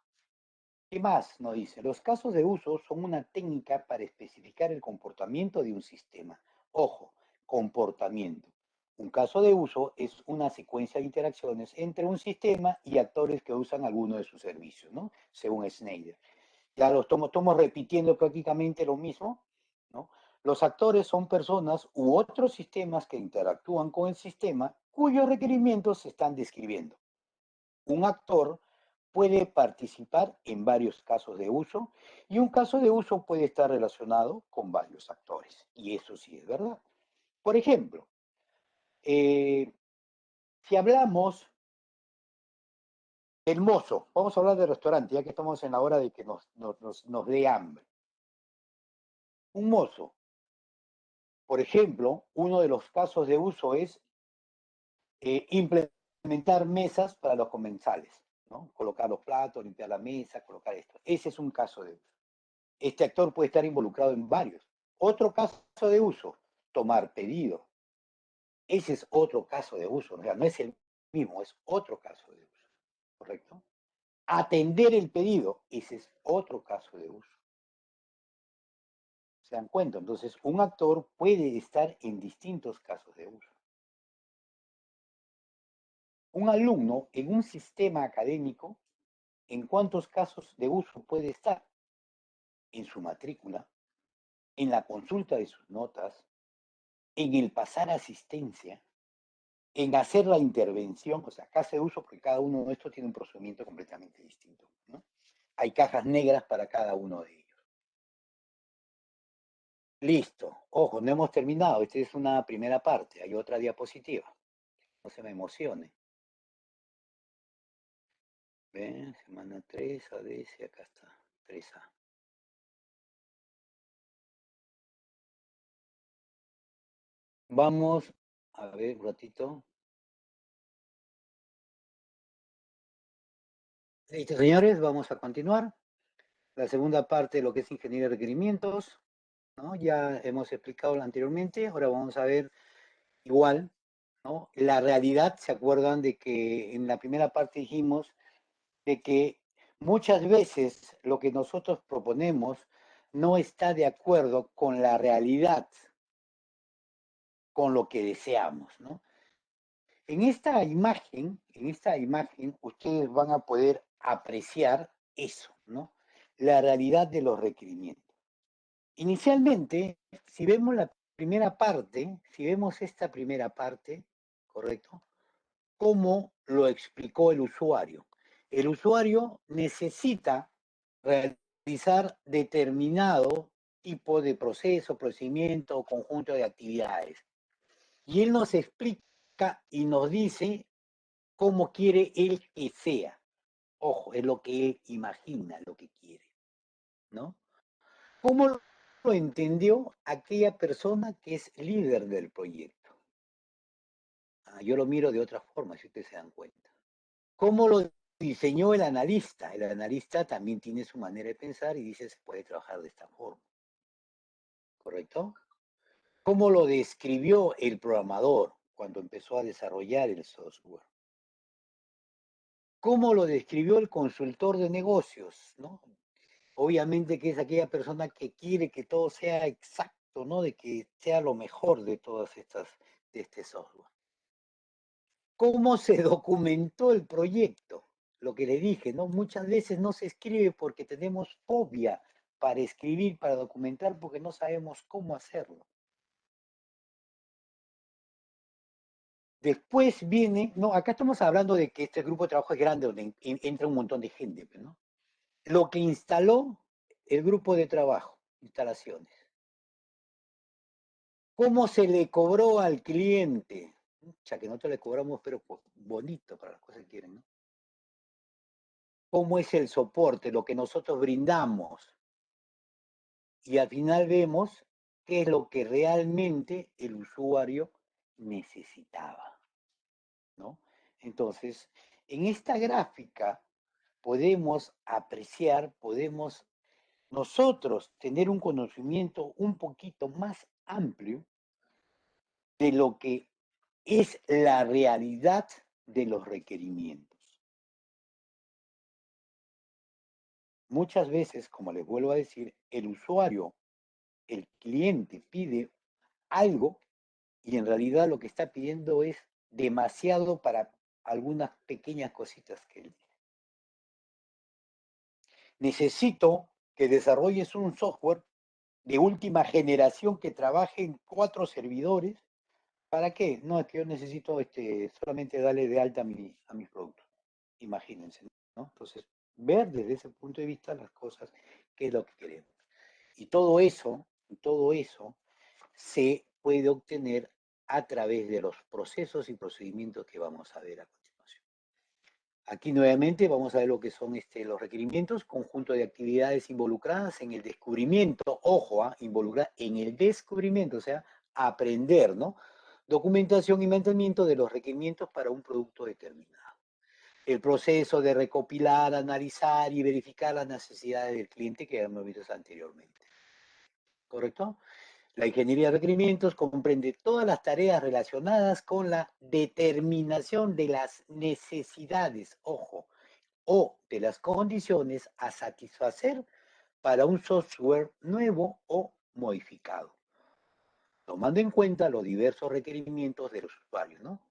¿Qué más nos dice? Los casos de uso son una técnica para especificar el comportamiento de un sistema. Ojo, comportamiento. Un caso de uso es una secuencia de interacciones entre un sistema y actores que usan alguno de sus servicios, ¿no? Según Schneider. Ya lo estamos repitiendo prácticamente lo mismo, ¿no? Los actores son personas u otros sistemas que interactúan con el sistema cuyos requerimientos se están describiendo. Un actor puede participar en varios casos de uso y un caso de uso puede estar relacionado con varios actores. Y eso sí es verdad. Por ejemplo, eh, si hablamos del mozo, vamos a hablar del restaurante, ya que estamos en la hora de que nos dé hambre. Un mozo, por ejemplo, uno de los casos de uso es implementar mesas para los comensales, ¿no? Colocar los platos, limpiar la mesa, colocar esto. Ese es un caso de uso. Este actor puede estar involucrado en varios. Otro caso de uso, tomar pedido. Ese es otro caso de uso, o sea, no es el mismo, es otro caso de uso, ¿correcto? Atender el pedido, ese es otro caso de uso. ¿Se dan cuenta? Entonces, un actor puede estar en distintos casos de uso. Un alumno en un sistema académico, ¿en cuántos casos de uso puede estar? En su matrícula, en la consulta de sus notas, en el pasar asistencia, en hacer la intervención, o sea, caso de uso, porque cada uno de estos tiene un procedimiento completamente distinto, ¿no? Hay cajas negras para cada uno de ellos. Listo. Ojo, no hemos terminado. Esta es una primera parte. Hay otra diapositiva. No se me emocione. ¿Ven? Semana 3, ADS, acá está. 3A. Vamos a ver un ratito. Listo, señores, vamos a continuar. La segunda parte de lo que es ingeniería de requerimientos, ¿no? Ya hemos explicado anteriormente, ahora vamos a ver igual, ¿no? La realidad, ¿se acuerdan de que en la primera parte dijimos de que muchas veces lo que nosotros proponemos no está de acuerdo con la realidad, con lo que deseamos, ¿no? En esta imagen, ustedes van a poder apreciar eso, ¿no? La realidad de los requerimientos. Inicialmente, si vemos la primera parte, si vemos esta primera parte, ¿correcto? ¿Cómo lo explicó el usuario? El usuario necesita realizar determinado tipo de proceso, procedimiento o conjunto de actividades. Y él nos explica y nos dice cómo quiere él que sea. Ojo, es lo que él imagina, lo que quiere, ¿no? ¿Cómo lo entendió aquella persona que es líder del proyecto? Yo lo miro de otra forma, si ustedes se dan cuenta. ¿Cómo lo diseñó el analista. El analista también tiene su manera de pensar y dice, se puede trabajar de esta forma. ¿Correcto? ¿Cómo lo describió el programador cuando empezó a desarrollar el software? ¿Cómo lo describió el consultor de negocios? ¿No? Obviamente que es aquella persona que quiere que todo sea exacto, ¿no? De que sea lo mejor de todas estas, de este software. ¿Cómo se documentó el proyecto? Lo que le dije, ¿no? Muchas veces no se escribe porque tenemos fobia para escribir, para documentar, porque no sabemos cómo hacerlo. Después viene, no, acá estamos hablando de que este grupo de trabajo es grande, donde entra un montón de gente, ¿no? Lo que instaló el grupo de trabajo, instalaciones. ¿Cómo se le cobró al cliente? Ya que nosotros le cobramos, pero bonito para las cosas que quieren, ¿no? ¿Cómo es el soporte, lo que nosotros brindamos? Y al final vemos qué es lo que realmente el usuario necesitaba, ¿no? Entonces, en esta gráfica podemos apreciar, podemos nosotros tener un conocimiento un poquito más amplio de lo que es la realidad de los requerimientos. Muchas veces, como les vuelvo a decir, el usuario, el cliente pide algo y en realidad lo que está pidiendo es demasiado para algunas pequeñas cositas que él dice. Necesito que desarrolles un software de última generación que trabaje en 4 servidores. ¿Para qué? No, es que yo necesito solamente darle de alta a mis productos. Imagínense, ¿no? Entonces, ver desde ese punto de vista las cosas, qué es lo que queremos. Y todo eso se puede obtener a través de los procesos y procedimientos que vamos a ver a continuación. Aquí nuevamente vamos a ver lo que son los requerimientos, conjunto de actividades involucradas en el descubrimiento, ojo, involucrar en el descubrimiento, o sea, aprender, ¿no? Documentación y mantenimiento de los requerimientos para un producto determinado. El proceso de recopilar, analizar y verificar las necesidades del cliente que ya hemos visto anteriormente. ¿Correcto? La ingeniería de requerimientos comprende todas las tareas relacionadas con la determinación de las necesidades, ojo, o de las condiciones a satisfacer para un software nuevo o modificado, tomando en cuenta los diversos requerimientos de los usuarios, ¿no?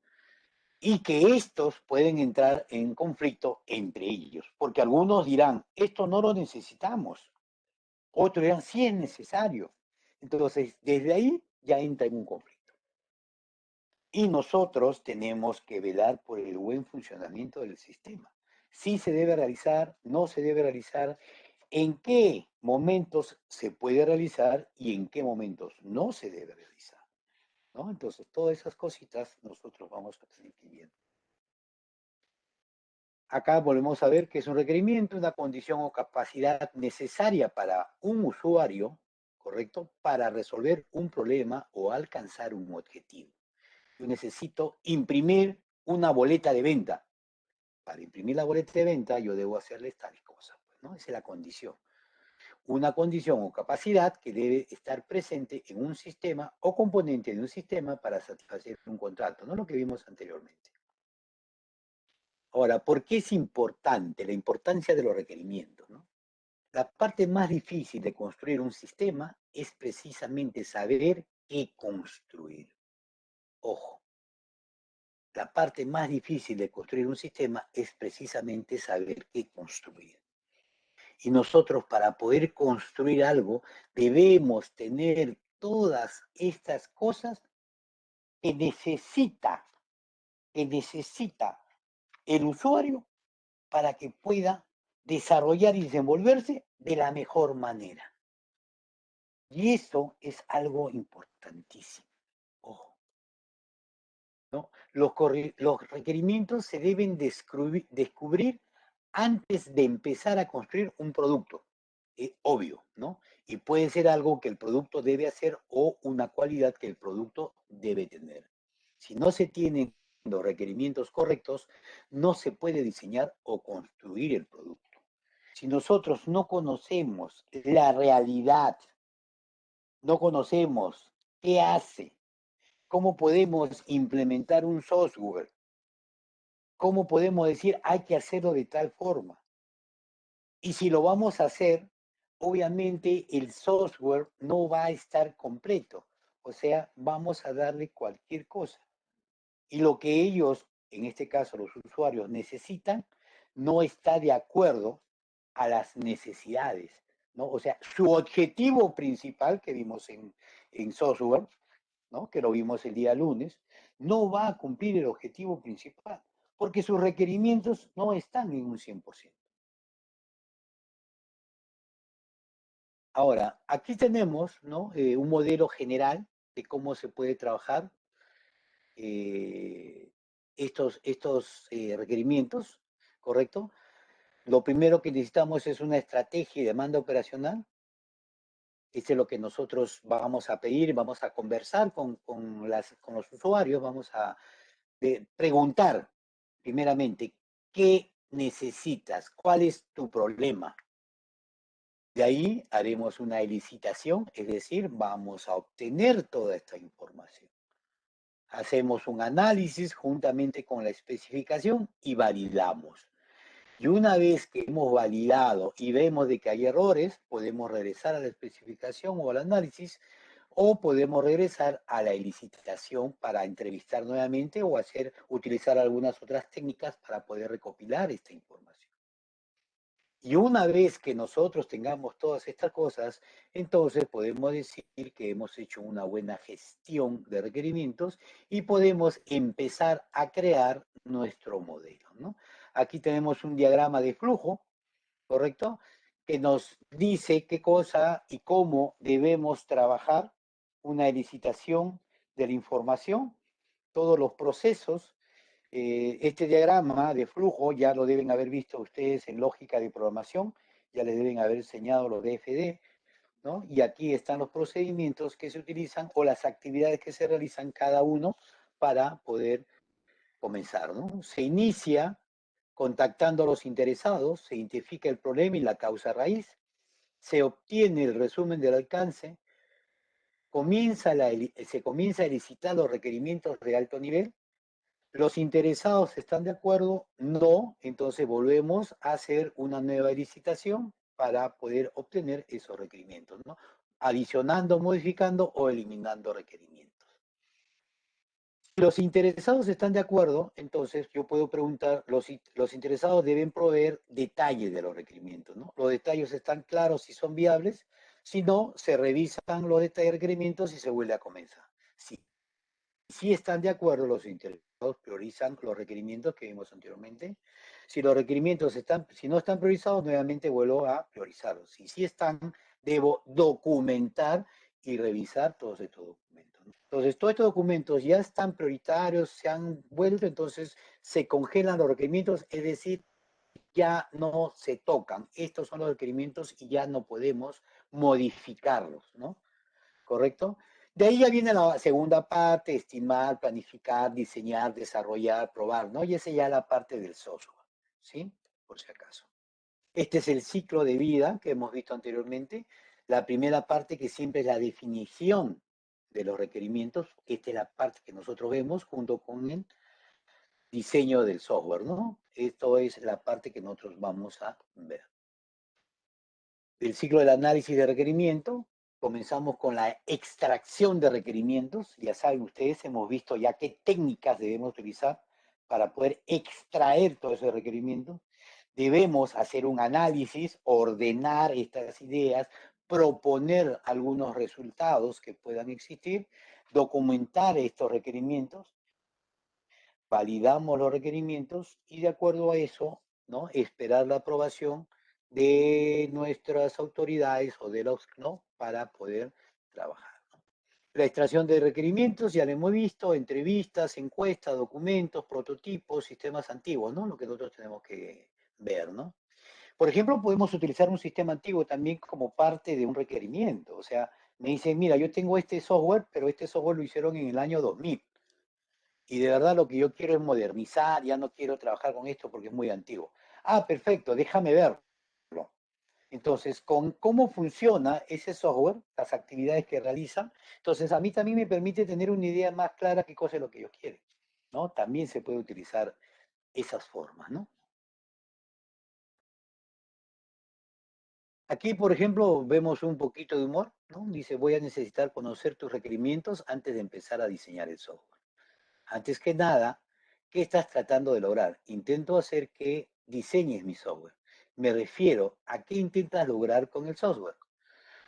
Y que estos pueden entrar en conflicto entre ellos, porque algunos dirán, esto no lo necesitamos, otros dirán, sí es necesario. Entonces, desde ahí ya entra en un conflicto. Y nosotros tenemos que velar por el buen funcionamiento del sistema. Si se debe realizar, no se debe realizar, en qué momentos se puede realizar y en qué momentos no se debe realizar, ¿no? Entonces, todas esas cositas nosotros vamos a tener que ver. Acá volvemos a ver que es un requerimiento, una condición o capacidad necesaria para un usuario, ¿correcto? Para resolver un problema o alcanzar un objetivo. Yo necesito imprimir una boleta de venta. Para imprimir la boleta de venta, yo debo hacerles tales cosas, ¿no? Esa es la condición. Una condición o capacidad que debe estar presente en un sistema o componente de un sistema para satisfacer un contrato, ¿no? Lo que vimos anteriormente. Ahora, ¿por qué es importante? La importancia de los requerimientos, ¿no? La parte más difícil de construir un sistema es precisamente saber qué construir. Ojo, la parte más difícil de construir un sistema es precisamente saber qué construir. Y nosotros para poder construir algo debemos tener todas estas cosas que necesita, que necesita el usuario para que pueda desarrollar y desenvolverse de la mejor manera. Y eso es algo importantísimo. Ojo, ¿no? Los requerimientos se deben descubrir antes de empezar a construir un producto. Obvio, ¿no? Y puede ser algo que el producto debe hacer o una cualidad que el producto debe tener. Si no se tienen los requerimientos correctos, no se puede diseñar o construir el producto. Si nosotros no conocemos la realidad, no conocemos qué hace, cómo podemos implementar un software, cómo podemos decir hay que hacerlo de tal forma. Y si lo vamos a hacer, obviamente el software no va a estar completo. O sea, vamos a darle cualquier cosa. Y lo que ellos, en este caso los usuarios, necesitan, no está de acuerdo a las necesidades, ¿no? O sea, su objetivo principal que vimos en software, ¿no? Que lo vimos el día lunes, no va a cumplir el objetivo principal, porque sus requerimientos no están en un 100%. Ahora, aquí tenemos, ¿no? Un modelo general de cómo se puede trabajar eh, estos requerimientos, ¿correcto? Lo primero que necesitamos es una estrategia y demanda operacional. Este es lo que nosotros vamos a pedir, vamos a conversar con los usuarios, vamos a preguntar primeramente qué necesitas, cuál es tu problema. De ahí haremos una licitación, es decir, vamos a obtener toda esta información. Hacemos un análisis juntamente con la especificación y validamos. Y una vez que hemos validado y vemos de que hay errores, podemos regresar a la especificación o al análisis o podemos regresar a la licitación para entrevistar nuevamente o utilizar algunas otras técnicas para poder recopilar esta información. Y una vez que nosotros tengamos todas estas cosas, entonces podemos decir que hemos hecho una buena gestión de requerimientos y podemos empezar a crear nuestro modelo, ¿no? Aquí tenemos un diagrama de flujo, ¿correcto? Que nos dice qué cosa y cómo debemos trabajar una licitación de la información, todos los procesos. Este diagrama de flujo ya lo deben haber visto ustedes en lógica de programación, ya les deben haber enseñado los DFD, ¿no? Y aquí están los procedimientos que se utilizan o las actividades que se realizan cada uno para poder comenzar, ¿no? Se inicia contactando a los interesados, se identifica el problema y la causa raíz, se obtiene el resumen del alcance, se comienza a licitar los requerimientos de alto nivel. ¿Los interesados están de acuerdo? No, entonces volvemos a hacer una nueva licitación para poder obtener esos requerimientos, ¿no? Adicionando, modificando o eliminando requerimientos. Si los interesados están de acuerdo, entonces yo puedo preguntar, los interesados deben proveer detalles de los requerimientos, ¿no? Los detalles están claros si son viables, si no, se revisan los detalles de requerimientos y se vuelve a comenzar. Si están de acuerdo, los interesados priorizan los requerimientos que vimos anteriormente. Si los requerimientos si no están priorizados, nuevamente vuelvo a priorizarlos. Si sí están, debo documentar y revisar todos estos documentos. Entonces, todos estos documentos ya están prioritarios, se han vuelto, entonces se congelan los requerimientos, es decir, ya no se tocan. Estos son los requerimientos y ya no podemos modificarlos, ¿no? ¿Correcto? De ahí ya viene la segunda parte, estimar, planificar, diseñar, desarrollar, probar, ¿no? Y esa ya es la parte del software, ¿sí? Por si acaso. Este es el ciclo de vida que hemos visto anteriormente. La primera parte que siempre es la definición de los requerimientos. Esta es la parte que nosotros vemos junto con el diseño del software, ¿no? Esto es la parte que nosotros vamos a ver. El ciclo del análisis de requerimiento. Comenzamos con la extracción de requerimientos. Ya saben ustedes, hemos visto ya qué técnicas debemos utilizar para poder extraer todos esos requerimientos. Debemos hacer un análisis, ordenar estas ideas, proponer algunos resultados que puedan existir, documentar estos requerimientos, validamos los requerimientos y de acuerdo a eso, ¿no? Esperar la aprobación de nuestras autoridades o de los, ¿no? Para poder trabajar. ¿No? La extracción de requerimientos, ya lo hemos visto, entrevistas, encuestas, documentos, prototipos, sistemas antiguos, ¿no? Lo que nosotros tenemos que ver, ¿no? Por ejemplo, podemos utilizar un sistema antiguo también como parte de un requerimiento. O sea, me dicen, mira, yo tengo este software, pero este software lo hicieron en el año 2000 y de verdad lo que yo quiero es modernizar, ya no quiero trabajar con esto porque es muy antiguo. Ah, perfecto, déjame verlo. Entonces, con cómo funciona ese software, las actividades que realiza, entonces a mí también me permite tener una idea más clara qué cosa es lo que yo quiero, ¿no? También se puede utilizar esas formas, ¿no? Aquí, por ejemplo, vemos un poquito de humor, ¿no? Dice, voy a necesitar conocer tus requerimientos antes de empezar a diseñar el software. Antes que nada, ¿qué estás tratando de lograr? Intento hacer que diseñes mi software. Me refiero a qué intentas lograr con el software.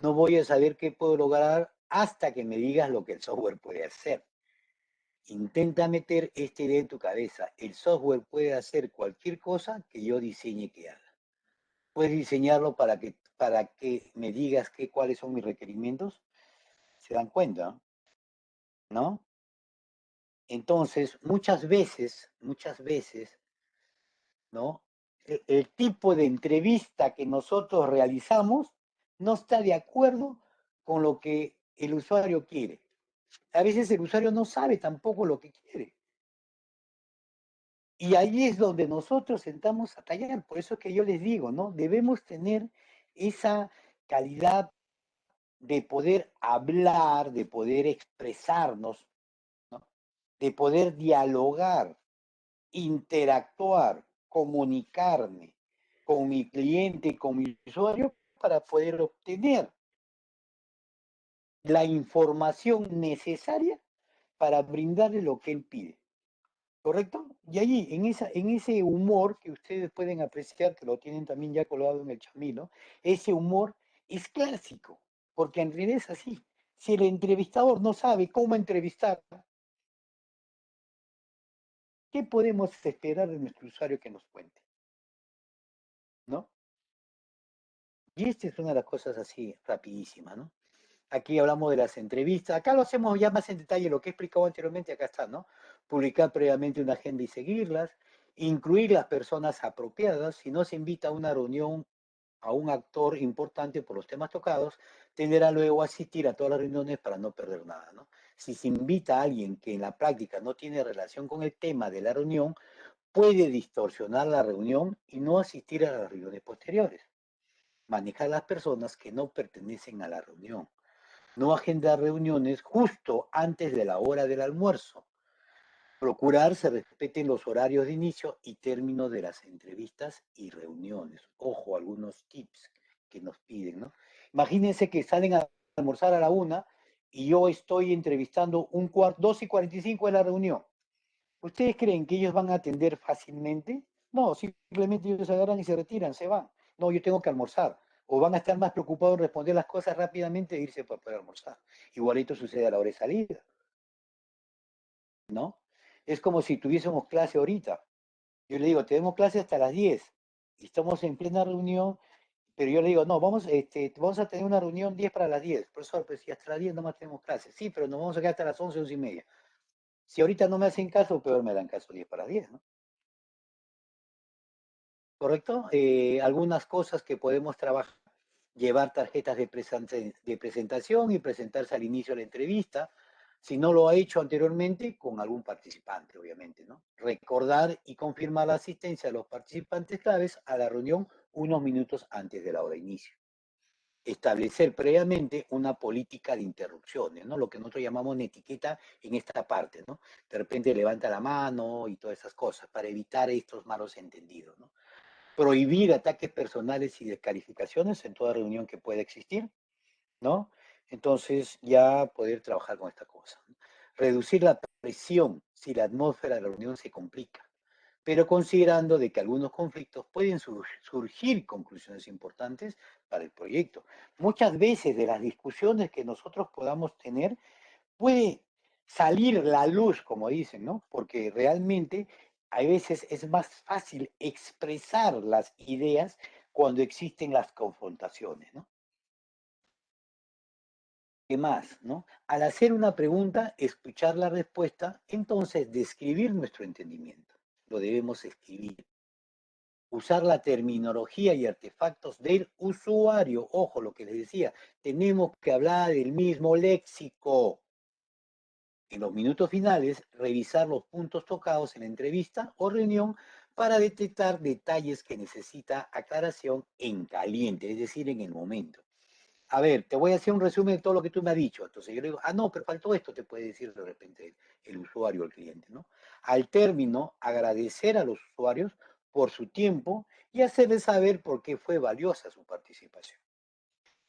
No voy a saber qué puedo lograr hasta que me digas lo que el software puede hacer. Intenta meter esta idea en tu cabeza. El software puede hacer cualquier cosa que yo diseñe que haga. Puedes diseñarlo para que me digas cuáles son mis requerimientos. ¿Se dan cuenta? ¿No? Entonces, muchas veces, ¿no? El tipo de entrevista que nosotros realizamos no está de acuerdo con lo que el usuario quiere. A veces el usuario no sabe tampoco lo que quiere. Y ahí es donde nosotros sentamos a tallar. Por eso es que yo les digo, ¿no? Debemos tener esa calidad de poder hablar, de poder expresarnos, ¿no? De poder dialogar, interactuar, comunicarme con mi cliente, con mi usuario, para poder obtener la información necesaria para brindarle lo que él pide. ¿Correcto? Y allí, en ese humor que ustedes pueden apreciar, que lo tienen también ya colgado en el chamino, ese humor es clásico, porque en realidad es así. Si el entrevistador no sabe cómo entrevistar, ¿qué podemos esperar de nuestro usuario que nos cuente? ¿No? Y esta es una de las cosas así rapidísimas, ¿no? Aquí hablamos de las entrevistas. Acá lo hacemos ya más en detalle, lo que he explicado anteriormente, acá está, ¿no? Publicar previamente una agenda y seguirlas, incluir las personas apropiadas. Si no se invita a una reunión a un actor importante por los temas tocados, tenderá luego a asistir a todas las reuniones para no perder nada, ¿no? Si se invita a alguien que en la práctica no tiene relación con el tema de la reunión, puede distorsionar la reunión y no asistir a las reuniones posteriores. Manejar a las personas que no pertenecen a la reunión. No agendar reuniones justo antes de la hora del almuerzo. Procurar se respeten los horarios de inicio y término de las entrevistas y reuniones. Ojo, algunos tips que nos piden, ¿no? Imagínense que salen a almorzar a la 1 y yo estoy entrevistando 2:45 de la reunión. ¿Ustedes creen que ellos van a atender fácilmente? No, simplemente ellos se agarran y se retiran, se van. No, yo tengo que almorzar. O van a estar más preocupados en responder las cosas rápidamente e irse para poder almorzar. Igualito sucede a la hora de salida, ¿no? Es como si tuviésemos clase ahorita. Yo le digo, tenemos clase hasta las 10 y estamos en plena reunión, pero yo le digo, no, vamos a tener una reunión 10 para las 10. Profesor, pues si hasta las 10 nomás tenemos clase. Sí, pero nos vamos a quedar hasta las 11, 11 y media. Si ahorita no me hacen caso, peor me dan caso 10 para 10, ¿no? ¿Correcto? Algunas cosas que podemos trabajar, llevar tarjetas de presentación y presentarse al inicio de la entrevista, si no lo ha hecho anteriormente, con algún participante, obviamente, ¿no? Recordar y confirmar la asistencia de los participantes claves a la reunión unos minutos antes de la hora de inicio. Establecer previamente una política de interrupciones, ¿no? Lo que nosotros llamamos una etiqueta en esta parte, ¿no? De repente levanta la mano y todas esas cosas para evitar estos malos entendidos, ¿no? Prohibir ataques personales y descalificaciones en toda reunión que pueda existir, ¿no? Entonces ya poder trabajar con esta cosa, ¿no? Reducir la presión si la atmósfera de la reunión se complica, pero considerando de que algunos conflictos pueden surgir conclusiones importantes para el proyecto. Muchas veces de las discusiones que nosotros podamos tener puede salir la luz, como dicen, ¿no? Porque realmente a veces es más fácil expresar las ideas cuando existen las confrontaciones, ¿no? ¿Qué más, no? Al hacer una pregunta, escuchar la respuesta, entonces describir nuestro entendimiento. Lo debemos escribir. Usar la terminología y artefactos del usuario. Ojo, lo que les decía, tenemos que hablar del mismo léxico. en los minutos finales, revisar los puntos tocados en la entrevista o reunión para detectar detalles que necesita aclaración en caliente, es decir, en el momento. A ver, te voy a hacer un resumen de todo lo que tú me has dicho. Entonces yo le digo, ah, no, pero faltó esto, te puede decir de repente el usuario o el cliente, ¿no? Al término, agradecer a los usuarios por su tiempo y hacerles saber por qué fue valiosa su participación.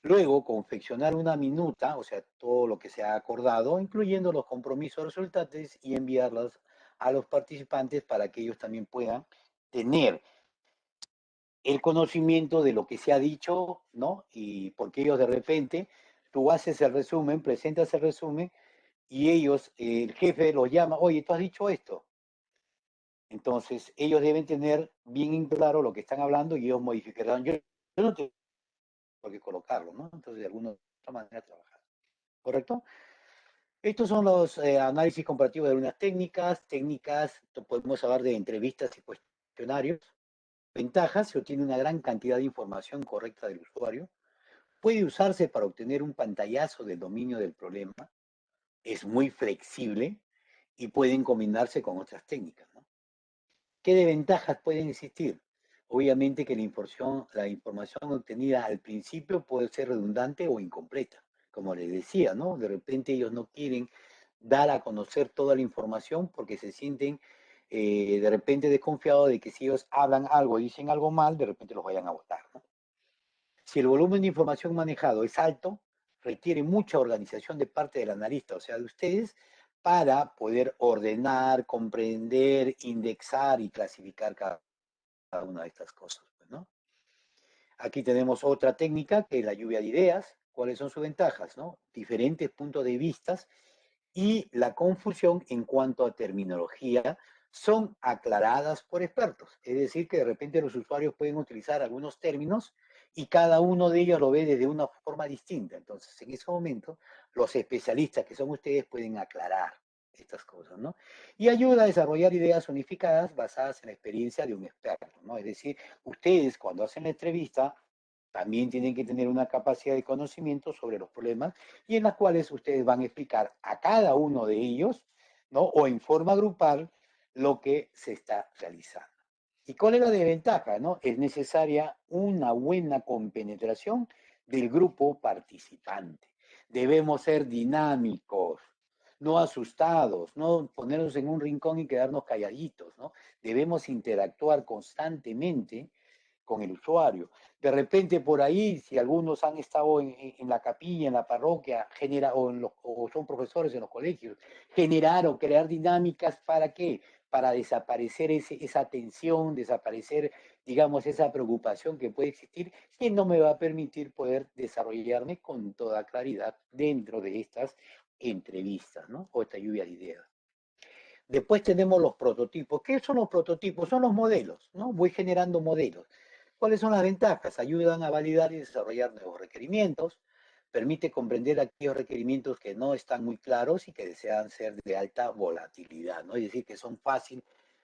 Luego, confeccionar una minuta, o sea, todo lo que se ha acordado, incluyendo los compromisos resultantes y enviarlos a los participantes para que ellos también puedan tener el conocimiento de lo que se ha dicho, ¿no? Y porque ellos de repente, tú haces el resumen, presentas el resumen y ellos, el jefe los llama, oye, tú has dicho esto. Entonces, ellos deben tener bien en claro lo que están hablando y ellos modificarán. Yo no tengo por qué colocarlo, ¿no? Entonces, de alguna manera trabajar. ¿Correcto? Estos son los análisis comparativos de algunas técnicas, podemos hablar de entrevistas y cuestionarios. Ventajas, se obtiene una gran cantidad de información correcta del usuario. Puede usarse para obtener un pantallazo del dominio del problema. Es muy flexible y pueden combinarse con otras técnicas, ¿no? ¿Qué desventajas pueden existir? Obviamente que la información obtenida al principio puede ser redundante o incompleta. Como les decía, ¿no? De repente ellos no quieren dar a conocer toda la información porque se sienten de repente desconfiados de que si ellos hablan algo, dicen algo mal, de repente los vayan a votar, ¿no? Si el volumen de información manejado es alto, requiere mucha organización de parte del analista, o sea, de ustedes, para poder ordenar, comprender, indexar y clasificar cada una de estas cosas, pues, ¿no? Aquí tenemos otra técnica que es la lluvia de ideas. ¿Cuáles son sus ventajas, no? Diferentes puntos de vista y la confusión en cuanto a terminología son aclaradas por expertos. Es decir, que de repente los usuarios pueden utilizar algunos términos y cada uno de ellos lo ve desde una forma distinta. Entonces, en ese momento, los especialistas que son ustedes pueden aclarar estas cosas, ¿no? Y ayuda a desarrollar ideas unificadas basadas en la experiencia de un experto, ¿no? Es decir, ustedes cuando hacen la entrevista también tienen que tener una capacidad de conocimiento sobre los problemas y en las cuales ustedes van a explicar a cada uno de ellos, ¿no? O en forma grupal lo que se está realizando. ¿Y cuál es la desventaja, no? Es necesaria una buena compenetración del grupo participante. Debemos ser dinámicos, no asustados, no ponernos en un rincón y quedarnos calladitos, ¿no? Debemos interactuar constantemente con el usuario. De repente por ahí, si algunos han estado en la capilla, en la parroquia, o son profesores en los colegios, generar o crear dinámicas para qué? Para desaparecer esa tensión, desaparecer, digamos, esa preocupación que puede existir, que no me va a permitir poder desarrollarme con toda claridad dentro de estas entrevistas, ¿no? O esta lluvia de ideas. Después tenemos los prototipos. ¿Qué son los prototipos? Son los modelos, ¿no? Voy generando modelos. ¿Cuáles son las ventajas? Ayudan a validar y desarrollar nuevos requerimientos, permite comprender aquellos requerimientos que no están muy claros y que desean ser de alta volatilidad, ¿no? Es decir, que son fáciles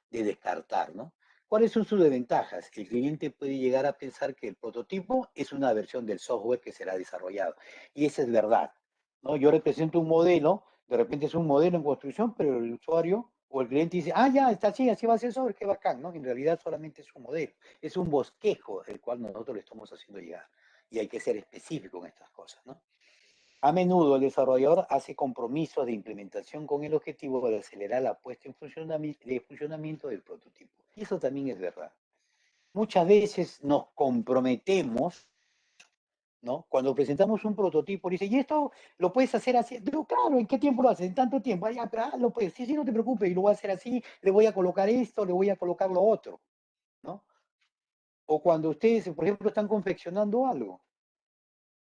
de descartar, ¿no? ¿Cuáles son sus desventajas? El cliente puede llegar a pensar que el prototipo es una versión del software que será desarrollado. Y eso es verdad, ¿no? Yo represento un modelo, de repente es un modelo en construcción, pero el usuario o el cliente dice, ah, ya, está así, así va a ser sobre, qué bacán, ¿no? En realidad solamente es un modelo, es un bosquejo el cual nosotros le estamos haciendo llegar. Y hay que ser específico en estas cosas, ¿no? A menudo el desarrollador hace compromisos de implementación con el objetivo de acelerar la puesta en funcionamiento del prototipo. Y eso también es verdad. Muchas veces nos comprometemos, ¿no? Cuando presentamos un prototipo, dice, ¿y esto lo puedes hacer así? Digo, claro, ¿en qué tiempo lo haces? En tanto tiempo. Ah, ya, pero lo puedes. Sí, sí, no te preocupes, y lo voy a hacer así, le voy a colocar esto, le voy a colocar lo otro, ¿no? O cuando ustedes, por ejemplo, están confeccionando algo.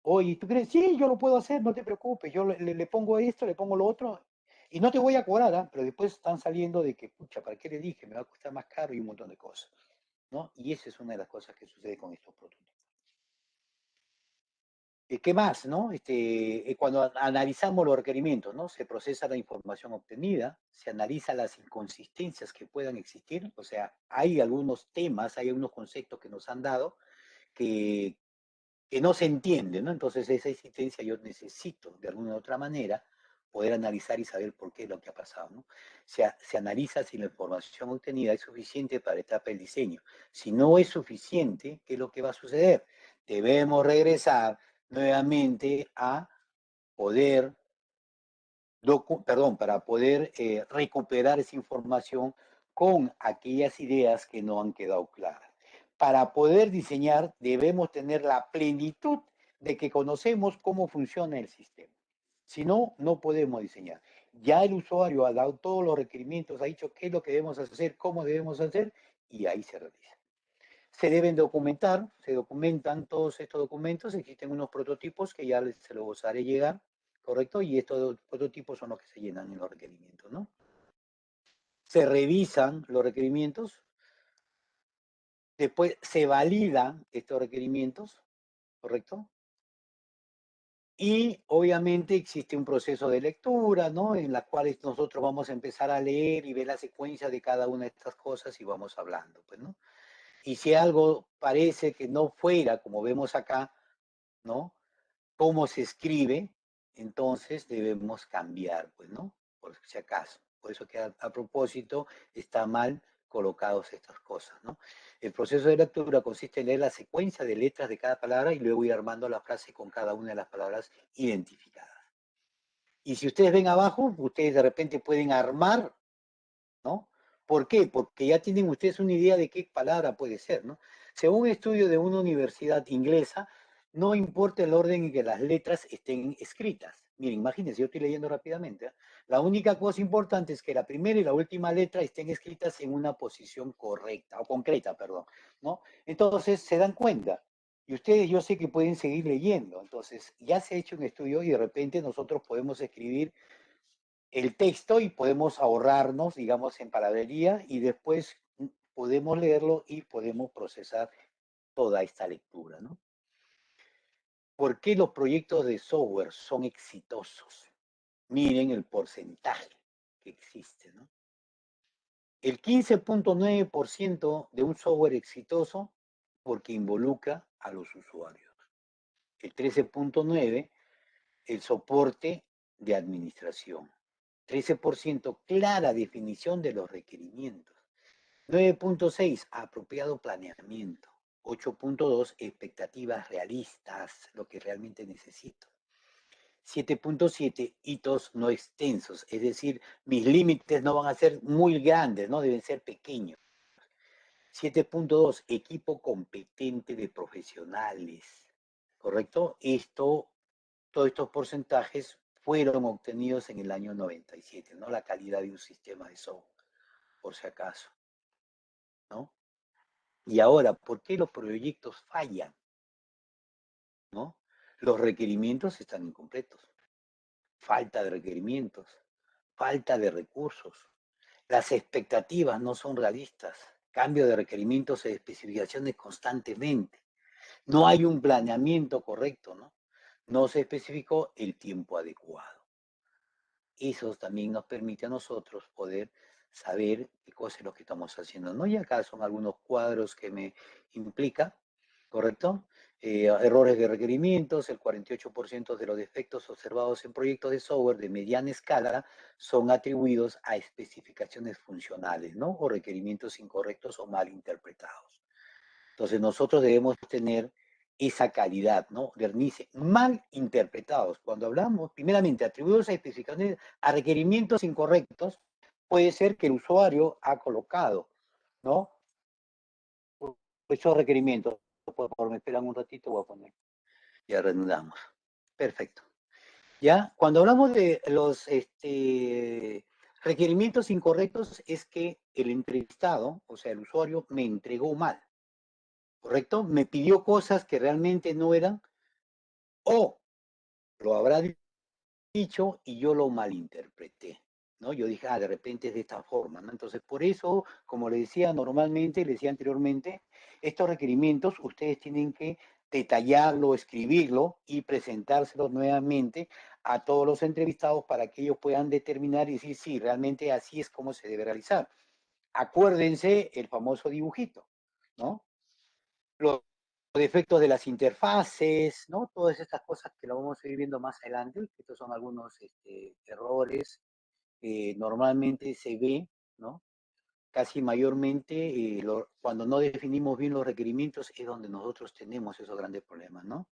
Oye, ¿tú crees? Sí, yo lo puedo hacer, no te preocupes, yo le pongo esto, le pongo lo otro, y no te voy a cobrar, ¿ah? Pero después están saliendo de que, pucha, ¿para qué le dije? Me va a costar más caro y un montón de cosas, ¿no? Y esa es una de las cosas que sucede con estos productos. ¿Qué más, no? Cuando analizamos los requerimientos, ¿no? Se procesa la información obtenida, se analiza las inconsistencias que puedan existir, o sea, hay algunos temas, hay algunos conceptos que nos han dado que, que no se entienden, ¿no? Entonces esa existencia yo necesito, de alguna u otra manera, poder analizar y saber por qué es lo que ha pasado, ¿no? Se analiza si la información obtenida es suficiente para la etapa del diseño. Si no es suficiente, ¿qué es lo que va a suceder? Debemos regresar nuevamente a poder, para poder recuperar esa información con aquellas ideas que no han quedado claras. Para poder diseñar debemos tener la plenitud de que conocemos cómo funciona el sistema. Si no, no podemos diseñar. Ya el usuario ha dado todos los requerimientos, ha dicho qué es lo que debemos hacer, cómo debemos hacer, y ahí se realiza. Se deben documentar, se documentan todos estos documentos, existen unos prototipos que ya se los haré llegar, ¿correcto? Y estos prototipos son los que se llenan en los requerimientos, ¿no? Se revisan los requerimientos, después se validan estos requerimientos, ¿correcto? Y obviamente existe un proceso de lectura, ¿no? En la cual nosotros vamos a empezar a leer y ver la secuencia de cada una de estas cosas y vamos hablando, pues, ¿no? Y si algo parece que no fuera, como vemos acá, ¿no? Cómo se escribe, entonces debemos cambiar, pues, ¿no? Por si acaso. Por eso que a propósito está mal colocados estas cosas, ¿no? El proceso de lectura consiste en leer la secuencia de letras de cada palabra y luego ir armando la frase con cada una de las palabras identificadas. Y si ustedes ven abajo, ustedes de repente pueden armar, ¿no? ¿Por qué? Porque ya tienen ustedes una idea de qué palabra puede ser, ¿no? Según un estudio de una universidad inglesa, no importa el orden en que las letras estén escritas. Miren, imagínense, yo estoy leyendo rápidamente. ¿Eh? La única cosa importante es que la primera y la última letra estén escritas en una posición correcta, o concreta, perdón, ¿no? Entonces, se dan cuenta. Y ustedes, yo sé que pueden seguir leyendo. Entonces, ya se ha hecho un estudio y de repente nosotros podemos escribir el texto y podemos ahorrarnos, digamos, en palabrería y después podemos leerlo y podemos procesar toda esta lectura, ¿no? ¿Por qué los proyectos de software son exitosos? Miren el porcentaje que existe, ¿no? El 15.9% de un software exitoso porque involucra a los usuarios. El 13.9% el soporte de administración. 13% clara definición de los requerimientos. 9.6 apropiado planeamiento. 8.2 expectativas realistas, lo que realmente necesito. 7.7 hitos no extensos, es decir, mis límites no van a ser muy grandes, no deben ser pequeños. 7.2 equipo competente de profesionales, ¿correcto? Todos estos porcentajes fueron obtenidos en el año 97, ¿no? La calidad de un sistema de software, por si acaso, ¿no? Y ahora, ¿por qué los proyectos fallan? ¿No? Los requerimientos están incompletos, falta de requerimientos, falta de recursos, las expectativas no son realistas, cambio de requerimientos y especificaciones constantemente, no hay un planeamiento correcto, ¿no? No se especificó el tiempo adecuado. Eso también nos permite a nosotros poder saber qué cosa es lo que estamos haciendo, ¿no? Y acá son algunos cuadros que me implica, ¿correcto? Errores de requerimientos, el 48% de los defectos observados en proyectos de software de mediana escala son atribuidos a especificaciones funcionales, ¿no? O requerimientos incorrectos o mal interpretados. Entonces nosotros debemos tener esa calidad, ¿no? Vernice, mal interpretados. Cuando hablamos, primeramente, atribuidos a especificaciones, a requerimientos incorrectos, puede ser que el usuario ha colocado, ¿no? Esos requerimientos. Por favor, me esperan un ratito, voy a poner. Ya reanudamos. Perfecto. ¿Ya? Cuando hablamos de los requerimientos incorrectos, es que el entrevistado, o sea, el usuario, me entregó mal. ¿Correcto? Me pidió cosas que realmente no eran, o lo habrá dicho y yo lo malinterpreté, ¿no? Yo dije, de repente es de esta forma, ¿no? Entonces, por eso, como le decía normalmente, le decía anteriormente, estos requerimientos ustedes tienen que detallarlo, escribirlo y presentárselos nuevamente a todos los entrevistados para que ellos puedan determinar y decir, sí, realmente así es como se debe realizar. Acuérdense el famoso dibujito, ¿no? Los defectos de las interfaces, ¿no? Todas estas cosas que lo vamos a ir viendo más adelante, que estos son algunos errores que normalmente se ve, ¿no? Casi mayormente cuando no definimos bien los requerimientos es donde nosotros tenemos esos grandes problemas, ¿no?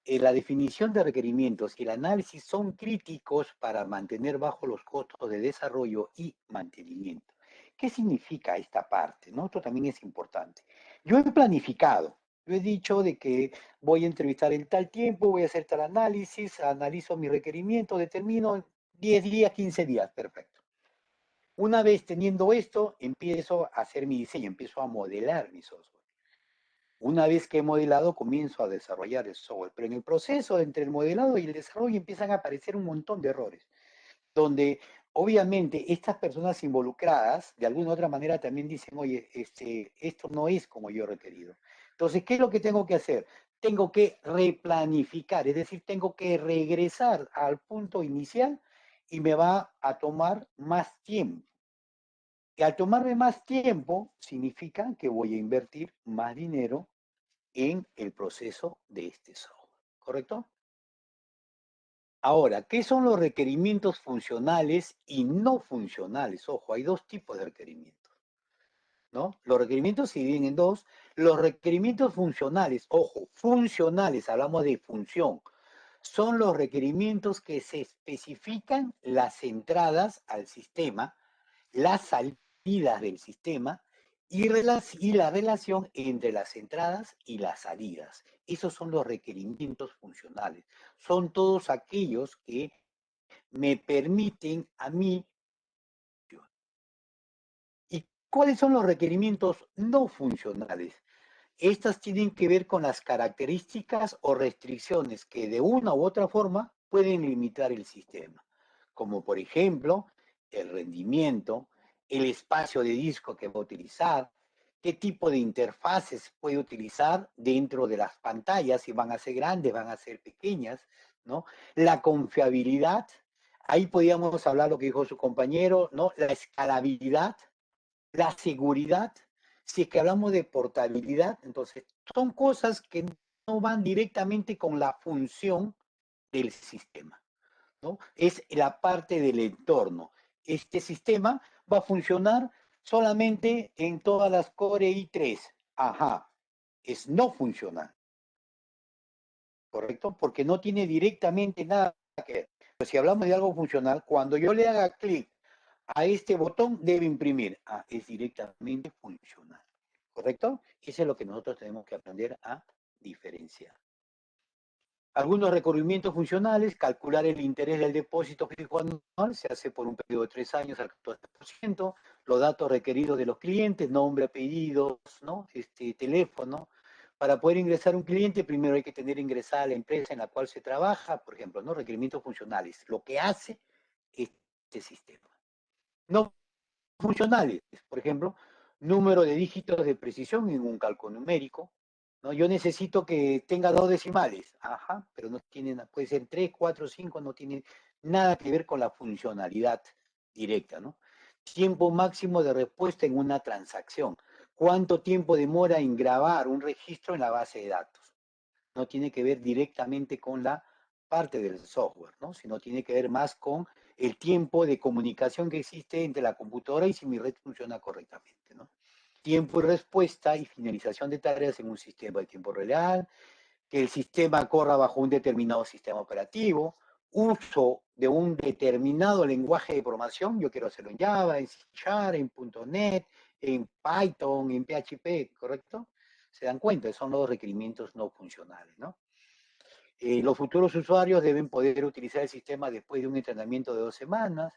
La definición de requerimientos y el análisis son críticos para mantener bajo los costos de desarrollo y mantenimiento. ¿Qué significa esta parte? ¿No? Esto también es importante. Yo he planificado, yo he dicho de que voy a entrevistar en tal tiempo, voy a hacer tal análisis, analizo mi requerimiento, determino 10 días, 15 días, perfecto. Una vez teniendo esto, empiezo a hacer mi diseño, empiezo a modelar mi software. Una vez que he modelado, comienzo a desarrollar el software, pero en el proceso entre el modelado y el desarrollo empiezan a aparecer un montón de errores, donde obviamente estas personas involucradas de alguna u otra manera también dicen, oye, esto no es como yo he requerido. Entonces, ¿qué es lo que tengo que hacer? Tengo que replanificar, es decir, tengo que regresar al punto inicial y me va a tomar más tiempo. Y al tomarme más tiempo, significa que voy a invertir más dinero en el proceso de este software, ¿correcto? Ahora, ¿qué son los requerimientos funcionales y no funcionales? Ojo, hay dos tipos de requerimientos, ¿no? Los requerimientos se dividen en dos. Los requerimientos funcionales, ojo, funcionales, hablamos de función, son los requerimientos que se especifican las entradas al sistema, las salidas del sistema y la relación entre las entradas y las salidas. Esos son los requerimientos funcionales. Son todos aquellos que me permiten a mí. ¿Y cuáles son los requerimientos no funcionales? Estas tienen que ver con las características o restricciones que de una u otra forma pueden limitar el sistema, como por ejemplo el rendimiento, el espacio de disco que va a utilizar, qué tipo de interfaces puede utilizar dentro de las pantallas, si van a ser grandes, van a ser pequeñas, ¿no? La confiabilidad, ahí podríamos hablar lo que dijo su compañero, ¿no? La escalabilidad, la seguridad, si es que hablamos de portabilidad, entonces son cosas que no van directamente con la función del sistema, ¿no? Es la parte del entorno. Este sistema va a funcionar solamente en todas las Core i3. Ajá, es no funcional, ¿correcto? Porque no tiene directamente nada que ver. Pero si hablamos de algo funcional, cuando yo le haga clic a este botón debe imprimir. Ah, es directamente funcional. ¿Correcto? Eso es lo que nosotros tenemos que aprender a diferenciar. Algunos requerimientos funcionales, calcular el interés del depósito fijo anual, se hace por un periodo de 3 años al 14%, los datos requeridos de los clientes, nombre, apellidos, ¿no? Teléfono. Para poder ingresar un cliente, primero hay que tener ingresada la empresa en la cual se trabaja, por ejemplo, ¿no? Requerimientos funcionales, lo que hace este sistema. No funcionales, por ejemplo, número de dígitos de precisión en un cálculo numérico, ¿no? Yo necesito que tenga 2 decimales, ajá, pero no tiene, puede ser 3, 4, 5, no tiene nada que ver con la funcionalidad directa, ¿no? Tiempo máximo de respuesta en una transacción. ¿Cuánto tiempo demora en grabar un registro en la base de datos? No tiene que ver directamente con la parte del software, ¿no? Sino tiene que ver más con el tiempo de comunicación que existe entre la computadora y si mi red funciona correctamente, ¿no? Tiempo y respuesta y finalización de tareas en un sistema de tiempo real, que el sistema corra bajo un determinado sistema operativo, uso de un determinado lenguaje de programación, yo quiero hacerlo en Java, en C Sharp, en .NET, en Python, en PHP, ¿correcto? Se dan cuenta, son los requerimientos no funcionales, ¿no? Los futuros usuarios deben poder utilizar el sistema después de un entrenamiento de 2 semanas.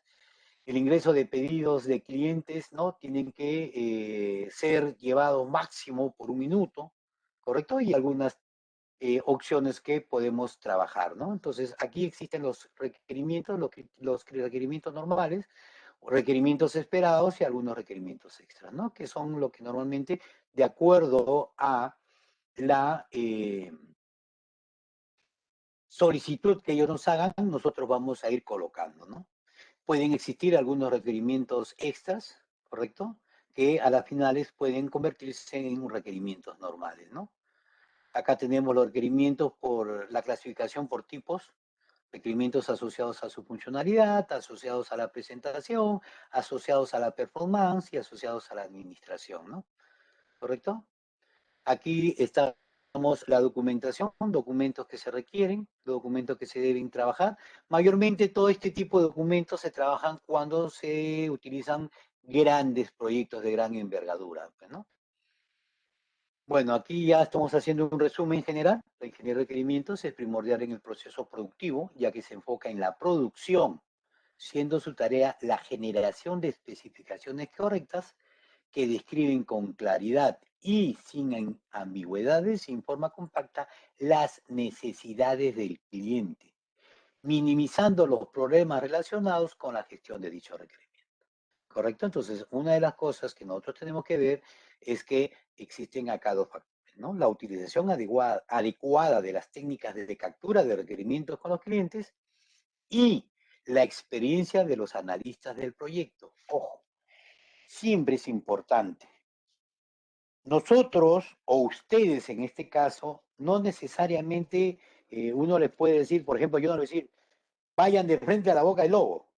El ingreso de pedidos de clientes, ¿no? Tienen que ser llevados máximo por 1 minuto, ¿correcto? Y algunas opciones que podemos trabajar, ¿no? Entonces, aquí existen los requerimientos, los requerimientos normales, requerimientos esperados y algunos requerimientos extras, ¿no? Que son lo que normalmente, de acuerdo a la solicitud que ellos nos hagan, nosotros vamos a ir colocando, ¿no? Pueden existir algunos requerimientos extras, ¿correcto? Que a las finales pueden convertirse en requerimientos normales, ¿no? Acá tenemos los requerimientos por la clasificación por tipos, requerimientos asociados a su funcionalidad, asociados a la presentación, asociados a la performance y asociados a la administración, ¿no? ¿Correcto? Aquí estamos la documentación, documentos que se requieren, documentos que se deben trabajar. Mayormente todo este tipo de documentos se trabajan cuando se utilizan grandes proyectos de gran envergadura, pues, ¿no? Bueno, aquí ya estamos haciendo un resumen general. La ingeniería de requerimientos es primordial en el proceso productivo, ya que se enfoca en la producción, siendo su tarea la generación de especificaciones correctas que describen con claridad y sin ambigüedades y en forma compacta las necesidades del cliente, minimizando los problemas relacionados con la gestión de dicho requerimiento. ¿Correcto? Entonces, una de las cosas que nosotros tenemos que ver es que existen acá dos factores, ¿no? La utilización adecuada de las técnicas de captura de requerimientos con los clientes y la experiencia de los analistas del proyecto. Ojo, siempre es importante. Nosotros o ustedes en este caso, no necesariamente uno les puede decir, por ejemplo, yo no les voy a decir, vayan de frente a la boca del lobo,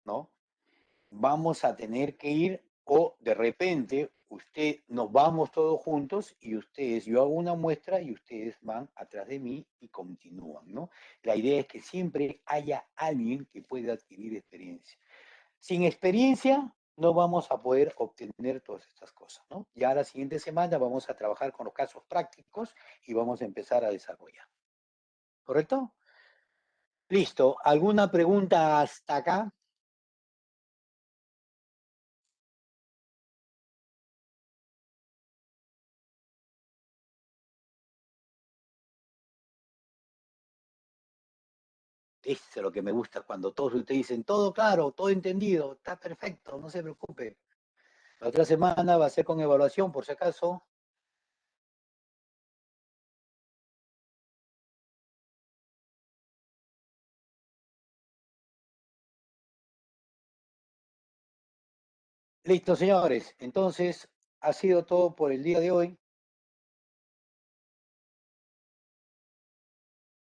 ¿no? Vamos a tener que ir o de repente usted nos vamos todos juntos y ustedes, yo hago una muestra y ustedes van atrás de mí y continúan, ¿no? La idea es que siempre haya alguien que pueda adquirir experiencia. Sin experiencia no vamos a poder obtener todas estas cosas, ¿no? Ya la siguiente semana vamos a trabajar con los casos prácticos y vamos a empezar a desarrollar. ¿Correcto? Listo. ¿Alguna pregunta hasta acá? Eso es lo que me gusta cuando todos ustedes dicen, todo claro, todo entendido, está perfecto, no se preocupe. La otra semana va a ser con evaluación, por si acaso. Listo, señores. Entonces, ha sido todo por el día de hoy.